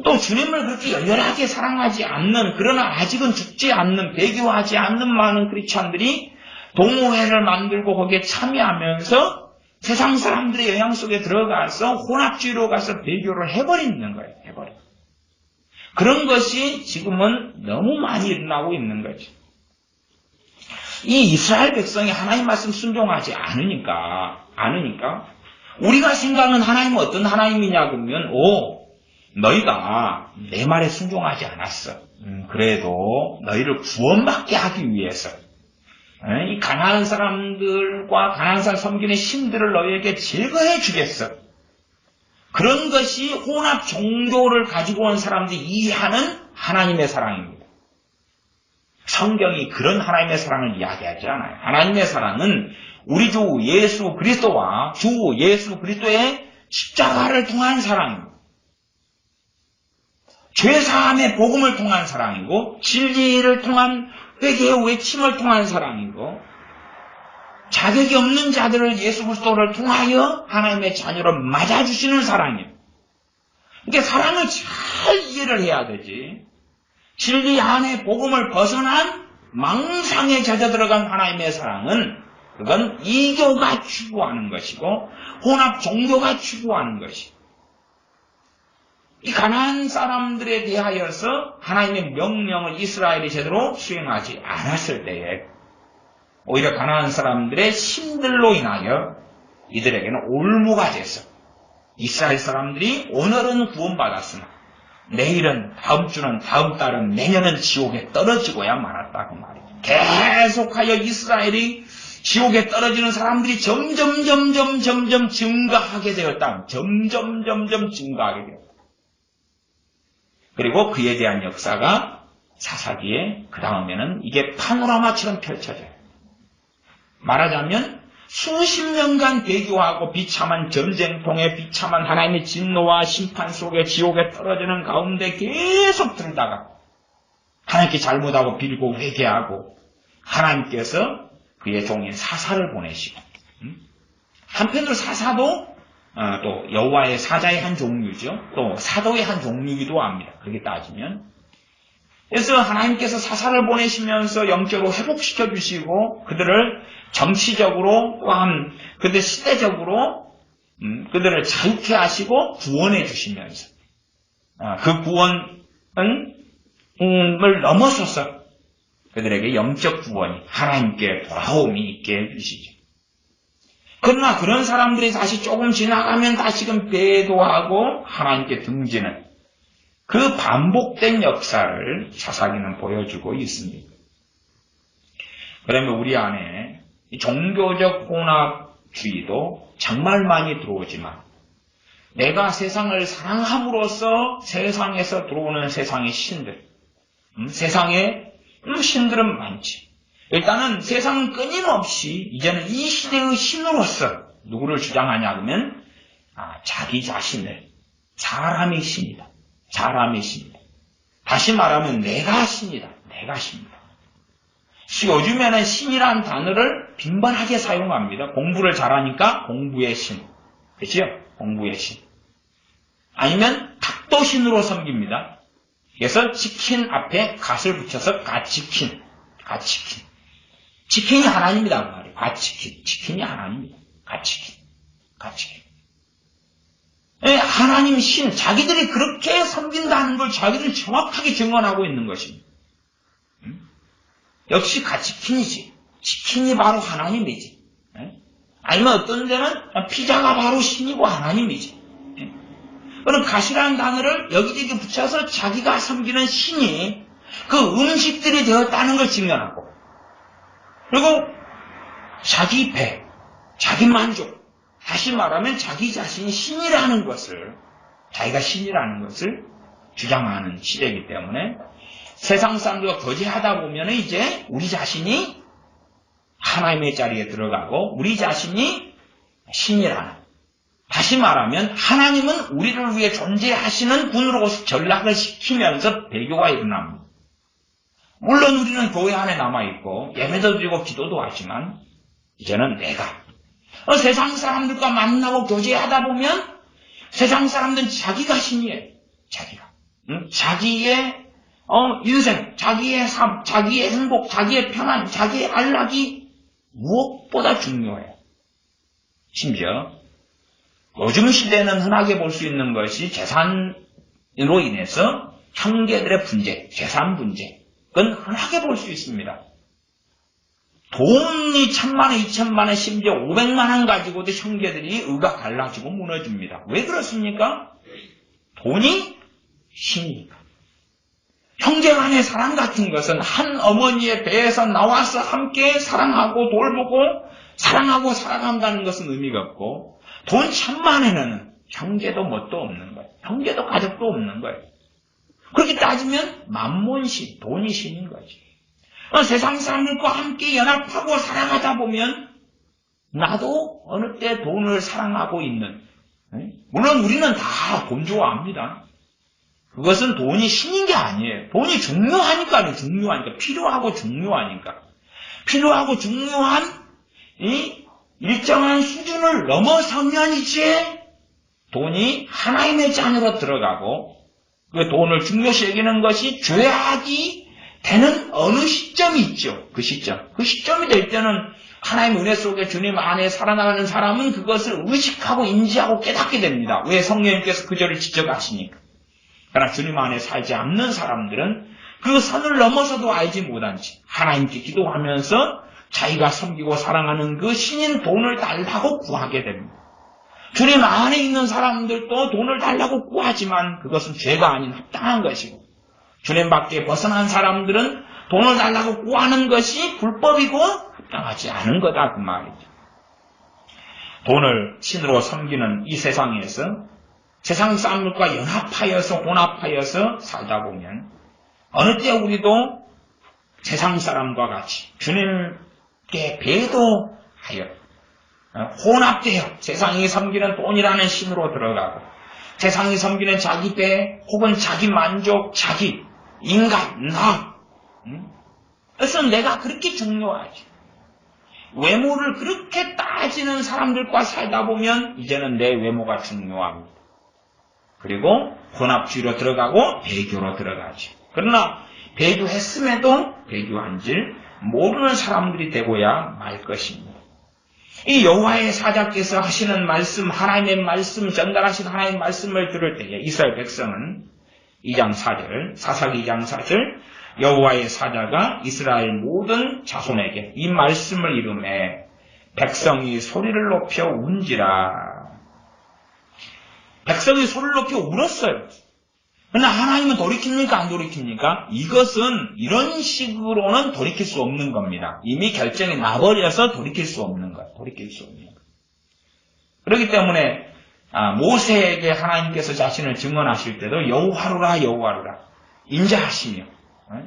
또 주님을 그렇게 열렬하게 사랑하지 않는, 그러나 아직은 죽지 않는, 배교하지 않는 많은 크리스찬들이 동호회를 만들고 거기에 참여하면서 세상 사람들의 영향 속에 들어가서 혼합주의로 가서 배교를 해버리는 거예요. 그런 것이 지금은 너무 많이 일어나고 있는 거죠. 이 이스라엘 백성이 하나님 말씀 순종하지 않으니까 우리가 생각하는 하나님은 어떤 하나님이냐 그러면 너희가 내 말에 순종하지 않았어. 그래도 너희를 구원받게 하기 위해서 이 가난한 사람들과 가난한 사람 섬기는 신들을 너희에게 제거해 주겠어. 그런 것이 혼합 종교를 가지고 온 사람들이 이해하는 하나님의 사랑입니다. 성경이 그런 하나님의 사랑을 이야기하지 않아요. 하나님의 사랑은 우리 주 예수 그리스도와 주 예수 그리스도의 십자가를 통한 사랑입니다. 죄사함의 복음을 통한 사랑이고 진리를 통한 회개의 외침을 통한 사랑이고 자격이 없는 자들을 예수 그리스도를 통하여 하나님의 자녀로 맞아주시는 사랑이에요. 그러니까 사랑을 잘 이해를 해야 되지. 진리 안에 복음을 벗어난 망상에 젖어 들어간 하나님의 사랑은 그건 이교가 추구하는 것이고 혼합 종교가 추구하는 것이고 이 가난한 사람들에 대하여서 하나님의 명령을 이스라엘이 제대로 수행하지 않았을 때에 오히려 가난한 사람들의 신들로 인하여 이들에게는 올무가 됐어. 이스라엘 사람들이 오늘은 구원받았으나 내일은, 다음 주는, 다음 달은, 내년은 지옥에 떨어지고야 말았다 그 말이죠. 계속하여 이스라엘이 지옥에 떨어지는 사람들이 점점 증가하게 되었다. 점점 증가하게 되었다. 그리고 그에 대한 역사가 사사기에 그 다음에는 이게 파노라마처럼 펼쳐져요. 말하자면 수십 년간 배교하고 비참한 전쟁통에 비참한 하나님의 진노와 심판 속에 지옥에 떨어지는 가운데 계속 들다가 하나님께 잘못하고 빌고 회개하고 하나님께서 그의 종인 사사를 보내시고 한편으로 사사도 또 여호와의 사자의 한 종류죠. 또 사도의 한 종류이기도 합니다. 그렇게 따지면. 그래서 하나님께서 사사를 보내시면서 영적으로 회복시켜 주시고 그들을 정치적으로 또한 그들 시대적으로 그들을 자유케 하시고 구원해 주시면서 그 구원을 넘어서서 그들에게 영적 구원이 하나님께 돌아옴이 있게 해주시죠. 그러나 그런 사람들이 다시 조금 지나가면 다시금 배도하고 하나님께 등지는 그 반복된 역사를 사사기는 보여주고 있습니다. 그러면 우리 안에 이 종교적 혼합주의도 정말 많이 들어오지만 내가 세상을 사랑함으로써 세상에서 들어오는 세상의 신들, 세상의 신들은 많지. 일단은 세상은 끊임없이 이제는 이 시대의 신으로서 누구를 주장하냐 그러면 자기 자신을 사람의 신이다. 사람의 신이다. 다시 말하면 내가 신이다. 내가 신이다. 요즘에는 신이라는 단어를 빈번하게 사용합니다. 공부를 잘하니까 공부의 신. 그렇죠? 공부의 신. 아니면 닭도 신으로 섬깁니다. 그래서 치킨 앞에 갓을 붙여서 갓치킨. 갓치킨. 치킨이 하나님이다 그 말이에요. 갓치킨. 치킨이 하나님이다. 갓치킨. 갓치킨. 하나님 신, 자기들이 그렇게 섬긴다는 걸 자기들이 정확하게 증언하고 있는 것입니다. 역시 가치킨이지. 치킨이 바로 하나님이지. 아니면 어떤 데는 피자가 바로 신이고 하나님이지. 그럼 가시라는 단어를 여기저기 붙여서 자기가 섬기는 신이 그 음식들이 되었다는 걸 증언하고, 그리고 자기 배, 자기 만족, 다시 말하면 자기 자신이 신이라는 것을, 자기가 신이라는 것을 주장하는 시대이기 때문에 세상 사람들과 거제하다 보면 이제 우리 자신이 하나님의 자리에 들어가고 우리 자신이 신이라는, 다시 말하면 하나님은 우리를 위해 존재하시는 분으로 전락을 시키면서 배교가 일어납니다. 물론 우리는 교회 안에 남아있고 예배도 드리고 기도도 하지만 이제는 내가 세상 사람들과 만나고 교제하다 보면 세상 사람들은 자기가 신이에요. 자기가. 자기의 인생, 자기의 삶, 자기의 행복, 자기의 평안, 자기의 안락이 무엇보다 중요해요. 심지어 요즘 시대는 흔하게 볼 수 있는 것이 재산으로 인해서 형제들의 분쟁, 재산 분쟁, 그건 흔하게 볼 수 있습니다. 돈이 1,000만 원, 2,000만 원, 심지어 500만 원 가지고도 형제들이 의가 갈라지고 무너집니다. 왜 그렇습니까? 돈이 신이니까. 형제 간의 사랑 같은 것은 한 어머니의 배에서 나와서 함께 사랑하고 돌보고 사랑하고 살아간다는 것은 의미가 없고, 돈 1,000만 원에는 형제도 뭣도 없는 거예요. 형제도 가족도 없는 거예요. 그렇게 따지면 만몬신, 돈이 신인 거지. 세상 사람들과 함께 연합하고 살아가다 보면 나도 어느 때 돈을 사랑하고 있는, 물론 우리는 다 돈 좋아합니다. 그것은 돈이 신인 게 아니에요. 돈이 중요하니까, 필요하고 중요하니까. 필요하고 중요한 이 일정한 수준을 넘어서면 이제 돈이 하나님의 잔으로 들어가고, 그 돈을 중요시 여기는 것이 죄악이 되는 어느 시점이 있죠. 그 시점이 될 때는 하나님의 은혜 속에 주님 안에 살아나가는 사람은 그것을 의식하고 인지하고 깨닫게 됩니다. 왜? 성령님께서 그 절을 지적하시니까. 그러나 주님 안에 살지 않는 사람들은 그 선을 넘어서도 알지 못한 채 하나님께 기도하면서 자기가 섬기고 사랑하는 그 신인 돈을 달라고 구하게 됩니다. 주님 안에 있는 사람들도 돈을 달라고 구하지만 그것은 죄가 아닌 합당한 것이고, 주님 밖에 벗어난 사람들은 돈을 달라고 구하는 것이 불법이고 합당하지 않은 거다, 그 말이죠. 돈을 신으로 섬기는 이 세상에서 세상 사람들과 연합하여서 혼합하여서 살다 보면 어느 때 우리도 세상 사람과 같이 주님께 배도하여 혼합되어 세상이 섬기는 돈이라는 신으로 들어가고, 세상이 섬기는 자기 배 혹은 자기 만족, 자기 인간, 나, 그래서 내가 그렇게 중요하지. 외모를 그렇게 따지는 사람들과 살다 보면 이제는 내 외모가 중요합니다. 그리고 혼합주의로 들어가고 배교로 들어가지. 그러나 배교했음에도 배교한 줄 모르는 사람들이 되고야 말 것입니다. 이 여호와의 사자께서 하시는 말씀, 하나님의 말씀, 전달하신 하나님의 말씀을 들을 때에 이스라엘 백성은 2장 4절, 사사기 2장 4절, 여호와의 사자가 이스라엘 모든 자손에게 이 말씀을 이루매 백성이 소리를 높여 운지라. 백성이 소리를 높여 울었어요. 그러나 하나님은 돌이킵니까? 안 돌이킵니까? 이것은 이런 식으로는 돌이킬 수 없는 겁니다. 이미 결정이 나버려서 돌이킬 수 없는 것. 그렇기 때문에 모세에게 하나님께서 자신을 증언하실 때도 여호와루라 인자하시며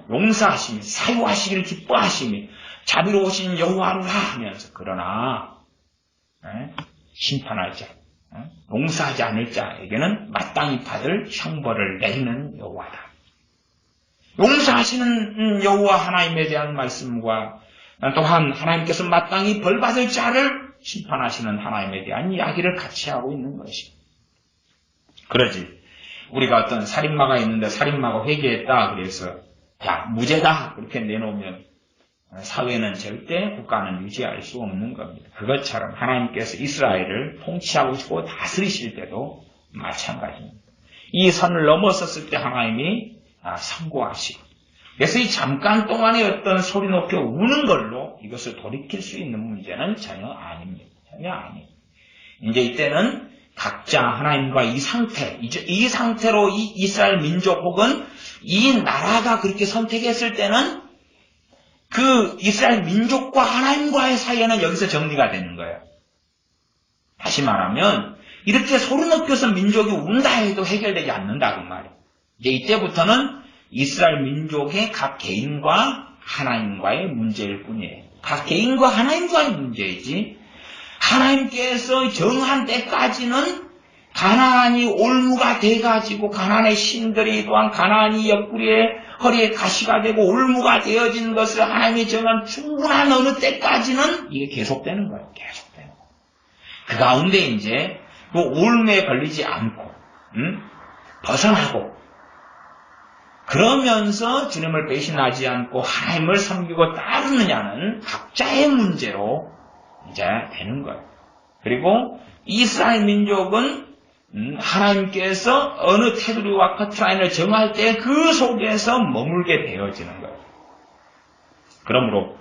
용서하시며 사유하시기를 기뻐하시며 자비로우신 여호와루라 하면서, 그러나 심판할 자, 용서하지 않을 자에게는 마땅히 받을 형벌을 내리는 여호와다. 용서하시는 여호와 하나님에 대한 말씀과 또한 하나님께서 마땅히 벌받을 자를 심판하시는 하나님에 대한 이야기를 같이 하고 있는 것이. 그러지 우리가 어떤 살인마가 있는데 살인마가 회개했다 그래서 야 무죄다 그렇게 내놓으면 사회는 절대 국가는 유지할 수 없는 겁니다. 그것처럼 하나님께서 이스라엘을 통치하고 다스리실 때도 마찬가지입니다. 이 선을 넘어섰을 때 하나님이 선고하시고 그래서 이 잠깐 동안의 어떤 소리 높여 우는 걸로 이것을 돌이킬 수 있는 문제는 전혀 아닙니다. 전혀 아니에요. 이제 이때는 각자 하나님과 이 상태로 이 이스라엘 민족 혹은 이 나라가 그렇게 선택했을 때는 그 이스라엘 민족과 하나님과의 사이에는 여기서 정리가 되는 거예요. 다시 말하면 이렇게 소리 높여서 민족이 운다 해도 해결되지 않는다 그 말이에요. 이제 이때부터는 이스라엘 민족의 각 개인과 하나님과의 문제일 뿐이에요. 각 개인과 하나님과의 문제이지 하나님께서 정한 때까지는 가나안이 올무가 돼가지고 가나안의 신들이 또한 가나안이 옆구리에 허리에 가시가 되고 올무가 되어진 것을 하나님이 정한 충분한 어느 때까지는 이게 계속되는 거예요. 계속되는 거예요. 그 가운데 이제 그 올무에 걸리지 않고 벗어나고 그러면서 주님을 배신하지 않고 하나님을 섬기고 따르느냐는 각자의 문제로 이제 되는 거예요. 그리고 이스라엘 민족은 하나님께서 어느 테두리와 커트라인을 정할 때 그 속에서 머물게 되어지는 거예요. 그러므로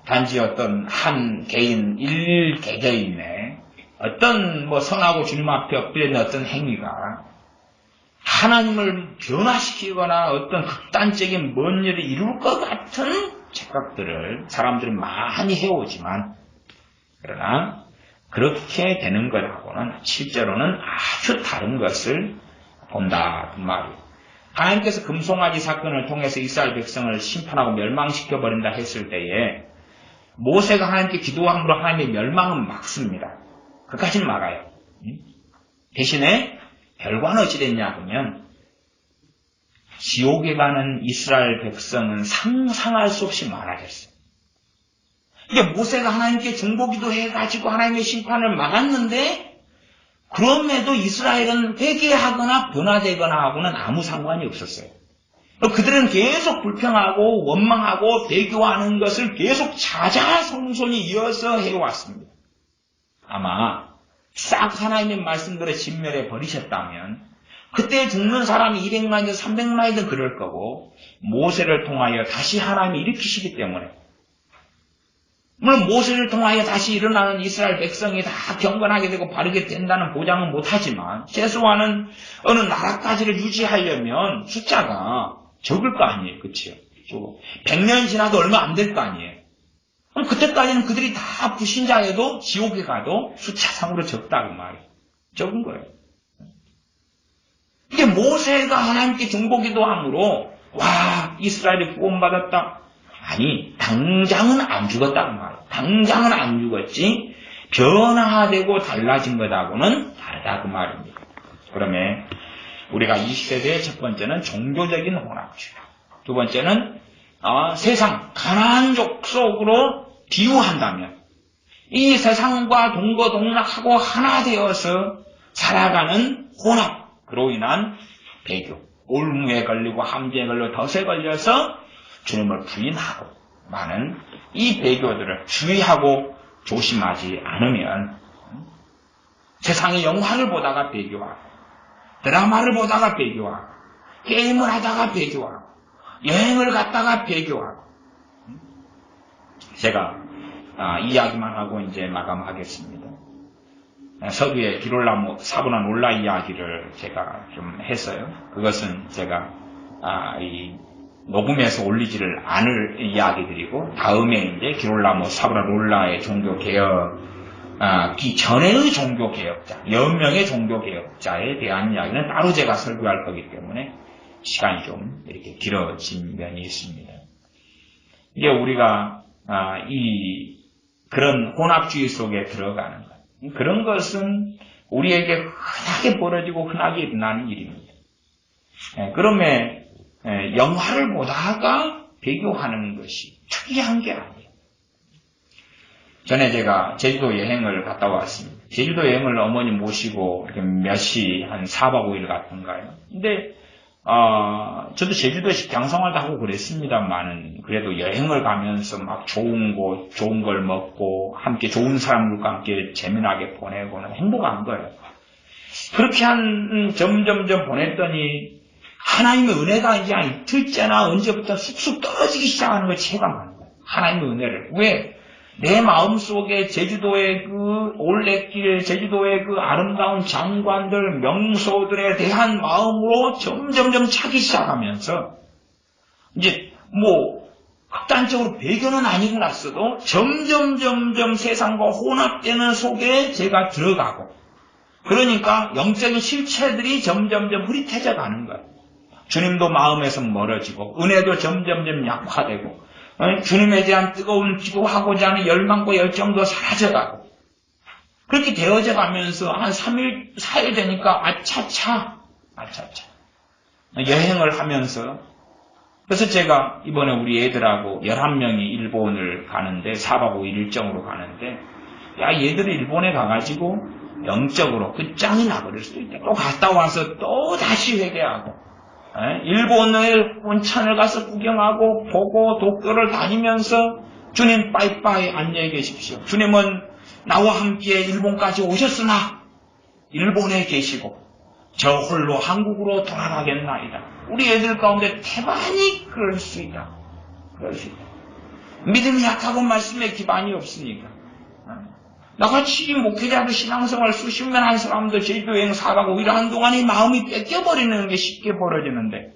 단지 어떤 한 개인 일개개인의 어떤 선하고 주님 앞에 엎드리는 어떤 행위가 하나님을 변화시키거나 어떤 극단적인 먼 일을 이룰 것 같은 착각들을 사람들이 많이 해오지만 그러나 그렇게 되는 것하고는 실제로는 아주 다른 것을 본다 그 말이에요. 하나님께서 금송아지 사건을 통해서 이스라엘 백성을 심판하고 멸망시켜버린다 했을 때에 모세가 하나님께 기도함으로 하나님의 멸망은 막습니다. 그까지는 막아요. 대신에 결과는 어찌 됐냐 하면 지옥에 가는 이스라엘 백성은 상상할 수 없이 많아졌어요. 이게 모세가 하나님께 중보기도 해가지고 하나님의 심판을 막았는데 그럼에도 이스라엘은 회개하거나 변화되거나 하고는 아무 상관이 없었어요. 그들은 계속 불평하고 원망하고 배교하는 것을 계속 자자손손이 이어서 해왔습니다. 아마 싹 하나님의 말씀대로 진멸해 버리셨다면 그때 죽는 사람이 200만이든 300만이든 그럴 거고 모세를 통하여 다시 하나님이 일으키시기 때문에 물론 모세를 통하여 다시 일어나는 이스라엘 백성이 다 경건하게 되고 바르게 된다는 보장은 못하지만 최소한은 어느 나라까지를 유지하려면 숫자가 적을 거 아니에요. 그치요? 100년 지나도 얼마 안 될 거 아니에요. 그럼 그때까지는 그들이 다 불신자여도 지옥에 가도 숫자상으로 적다고 말이에요. 적은 거예요. 이게 모세가 하나님께 중보기도 함으로 와 이스라엘이 구원받았다. 아니 당장은 안 죽었다고 말이에요. 당장은 안 죽었지 변화되고 달라진 것하고는 다르다 그 말입니다. 그러면 우리가 이 시대의 첫 번째는 종교적인 혼합주의, 두 번째는 세상 가나안족 속으로 비유한다면 이 세상과 동거동락하고 하나 되어서 살아가는 혼합, 그로 인한 배교, 올무에 걸리고 함정에 걸려 덫에 걸려서 주님을 부인하고 많은 이 배교들을 주의하고 조심하지 않으면 세상의 영화를 보다가 배교하고 드라마를 보다가 배교하고 게임을 하다가 배교하고 여행을 갔다가 배교하고 제가 이야기만 하고 이제 마감하겠습니다. 서두에 기롤나무 사분한 올라 이야기를 제가 좀 했어요. 그것은 제가 이 녹음해서 올리지를 않을 이야기들이고 다음에 이제 기롤나무 사분한 올라의 종교개혁 전에의 종교개혁자, 여명의 종교개혁자에 대한 이야기는 따로 제가 설교할 거기 때문에 시간이 좀 이렇게 길어진 면이 있습니다. 이게 우리가 그런 혼합주의 속에 들어가는 것, 그런 것은 우리에게 흔하게 벌어지고 흔하게 일어나는 일입니다. 그러면 영화를 보다가 배교하는 것이 특이한 게 아니에요. 전에 제가 제주도 여행을 갔다 왔습니다. 제주도 여행을 어머니 모시고 몇 시 한 4박 5일 갔던가요. 근데 저도 제주도에서 경성활도 하고 그랬습니다만은 그래도 여행을 가면서 막 좋은 곳, 좋은 걸 먹고 함께 좋은 사람들과 함께 재미나게 보내고는 행복한 거예요. 그렇게 점점 보냈더니 하나님의 은혜가 이제 한 이틀째나 언제부터 쑥쑥 떨어지기 시작하는 걸 체감하는 거예요. 하나님의 은혜를. 왜? 내 마음속에 제주도의 그 올레길, 제주도의 그 아름다운 장관들, 명소들에 대한 마음으로 점점점 차기 시작하면서 이제 극단적으로 배교는 아니고 났어도 점점 세상과 혼합되는 속에 제가 들어가고 그러니까 영적인 실체들이 점점점 흐릿해져 가는 거예요. 주님도 마음에서 멀어지고 은혜도 점점점 약화되고 주님에 대한 뜨거운 기도하고자 하는 열망과 열정도 사라져가고 그렇게 되어져 가면서 한 3일, 4일 되니까 아차차 여행을 하면서 그래서 제가 이번에 우리 애들하고 11명이 일본을 가는데 4박 5일 일정으로 가는데 야 얘들이 일본에 가가지고 영적으로 끝장이 나버릴 수도 있다. 또 갔다 와서 또 다시 회개하고 일본의 온천을 가서 구경하고 보고 도쿄를 다니면서 주님 빠이빠이 안녕히 계십시오. 주님은 나와 함께 일본까지 오셨으나 일본에 계시고 저 홀로 한국으로 돌아가겠나이다. 우리 애들 가운데 태반이 그럴 수 있다. 믿음이 약하고 말씀에 기반이 없으니까. 나같이 목회자도 신앙생활 수십 년 한 사람도 제주도 여행 4박 5일 하는 동안에 마음이 뺏겨버리는 게 쉽게 벌어지는데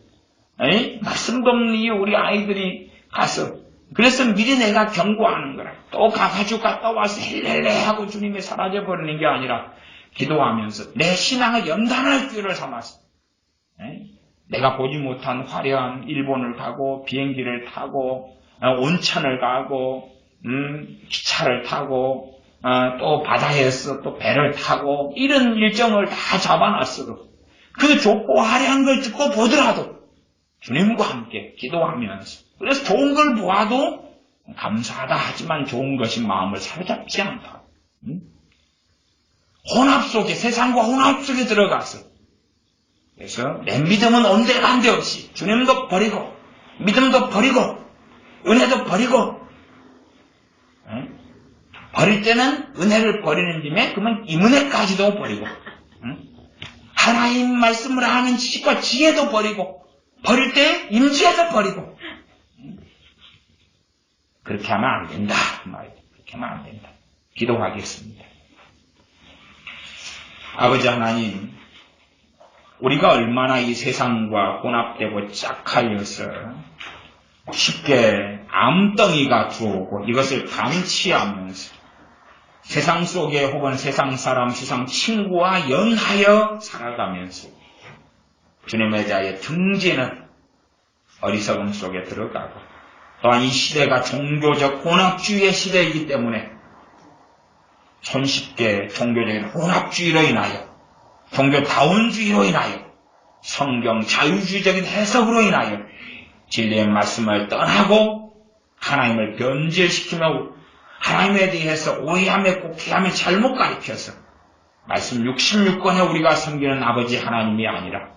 말씀도 없는 이 우리 아이들이 가서 그래서 미리 내가 경고하는 거라. 또 가가지고 갔다 와서 헬렐레 하고 주님이 사라져버리는 게 아니라 기도하면서 내 신앙을 연단할 기회를 삼았어. 내가 보지 못한 화려한 일본을 가고 비행기를 타고 온천을 가고 기차를 타고 또 바다에서 또 배를 타고 이런 일정을 다 잡아놨어도 그 좁고 화려한 걸 듣고 보더라도 주님과 함께 기도하면서 그래서 좋은 걸 보아도 감사하다 하지만 좋은 것이 마음을 사로잡지 않다. 혼합 속에 세상과 혼합 속에 들어가서 그래서 내 믿음은 온데간데 없이 주님도 버리고 믿음도 버리고 은혜도 버리고 버릴 때는 은혜를 버리는 김에 그러면 임은혜까지도 버리고 하나님 말씀을 아는 지식과 지혜도 버리고 버릴 때 임지혜도 버리고 그렇게 하면 안 된다. 그렇게 하면 안 된다. 기도하겠습니다. 아버지 하나님, 우리가 얼마나 이 세상과 혼합되고 짝하여서 쉽게 암덩이가 들어오고 이것을 감치하면서 세상 속에 혹은 세상 사람, 세상 친구와 연하여 살아가면서 주님의 자리에 등지는 어리석음 속에 들어가고 또한 이 시대가 종교적 혼합주의의 시대이기 때문에 손쉽게 종교적인 혼합주의로 인하여 종교다운주의로 인하여 성경 자유주의적인 해석으로 인하여 진리의 말씀을 떠나고 하나님을 변질시키며 하나님에 대해서 오해하며 곡해하며 잘못 가르쳐서 말씀 66권에 우리가 섬기는 아버지 하나님이 아니라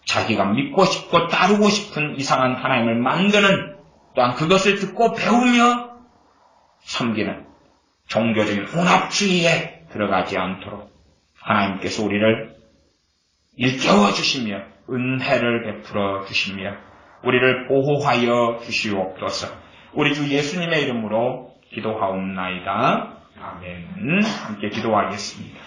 자기가 믿고 싶고 따르고 싶은 이상한 하나님을 만드는 또한 그것을 듣고 배우며 섬기는 종교적인 혼합주의에 들어가지 않도록 하나님께서 우리를 일깨워 주시며 은혜를 베풀어 주시며 우리를 보호하여 주시옵소서. 우리 주 예수님의 이름으로 기도하옵나이다. 아멘. 함께 기도하겠습니다.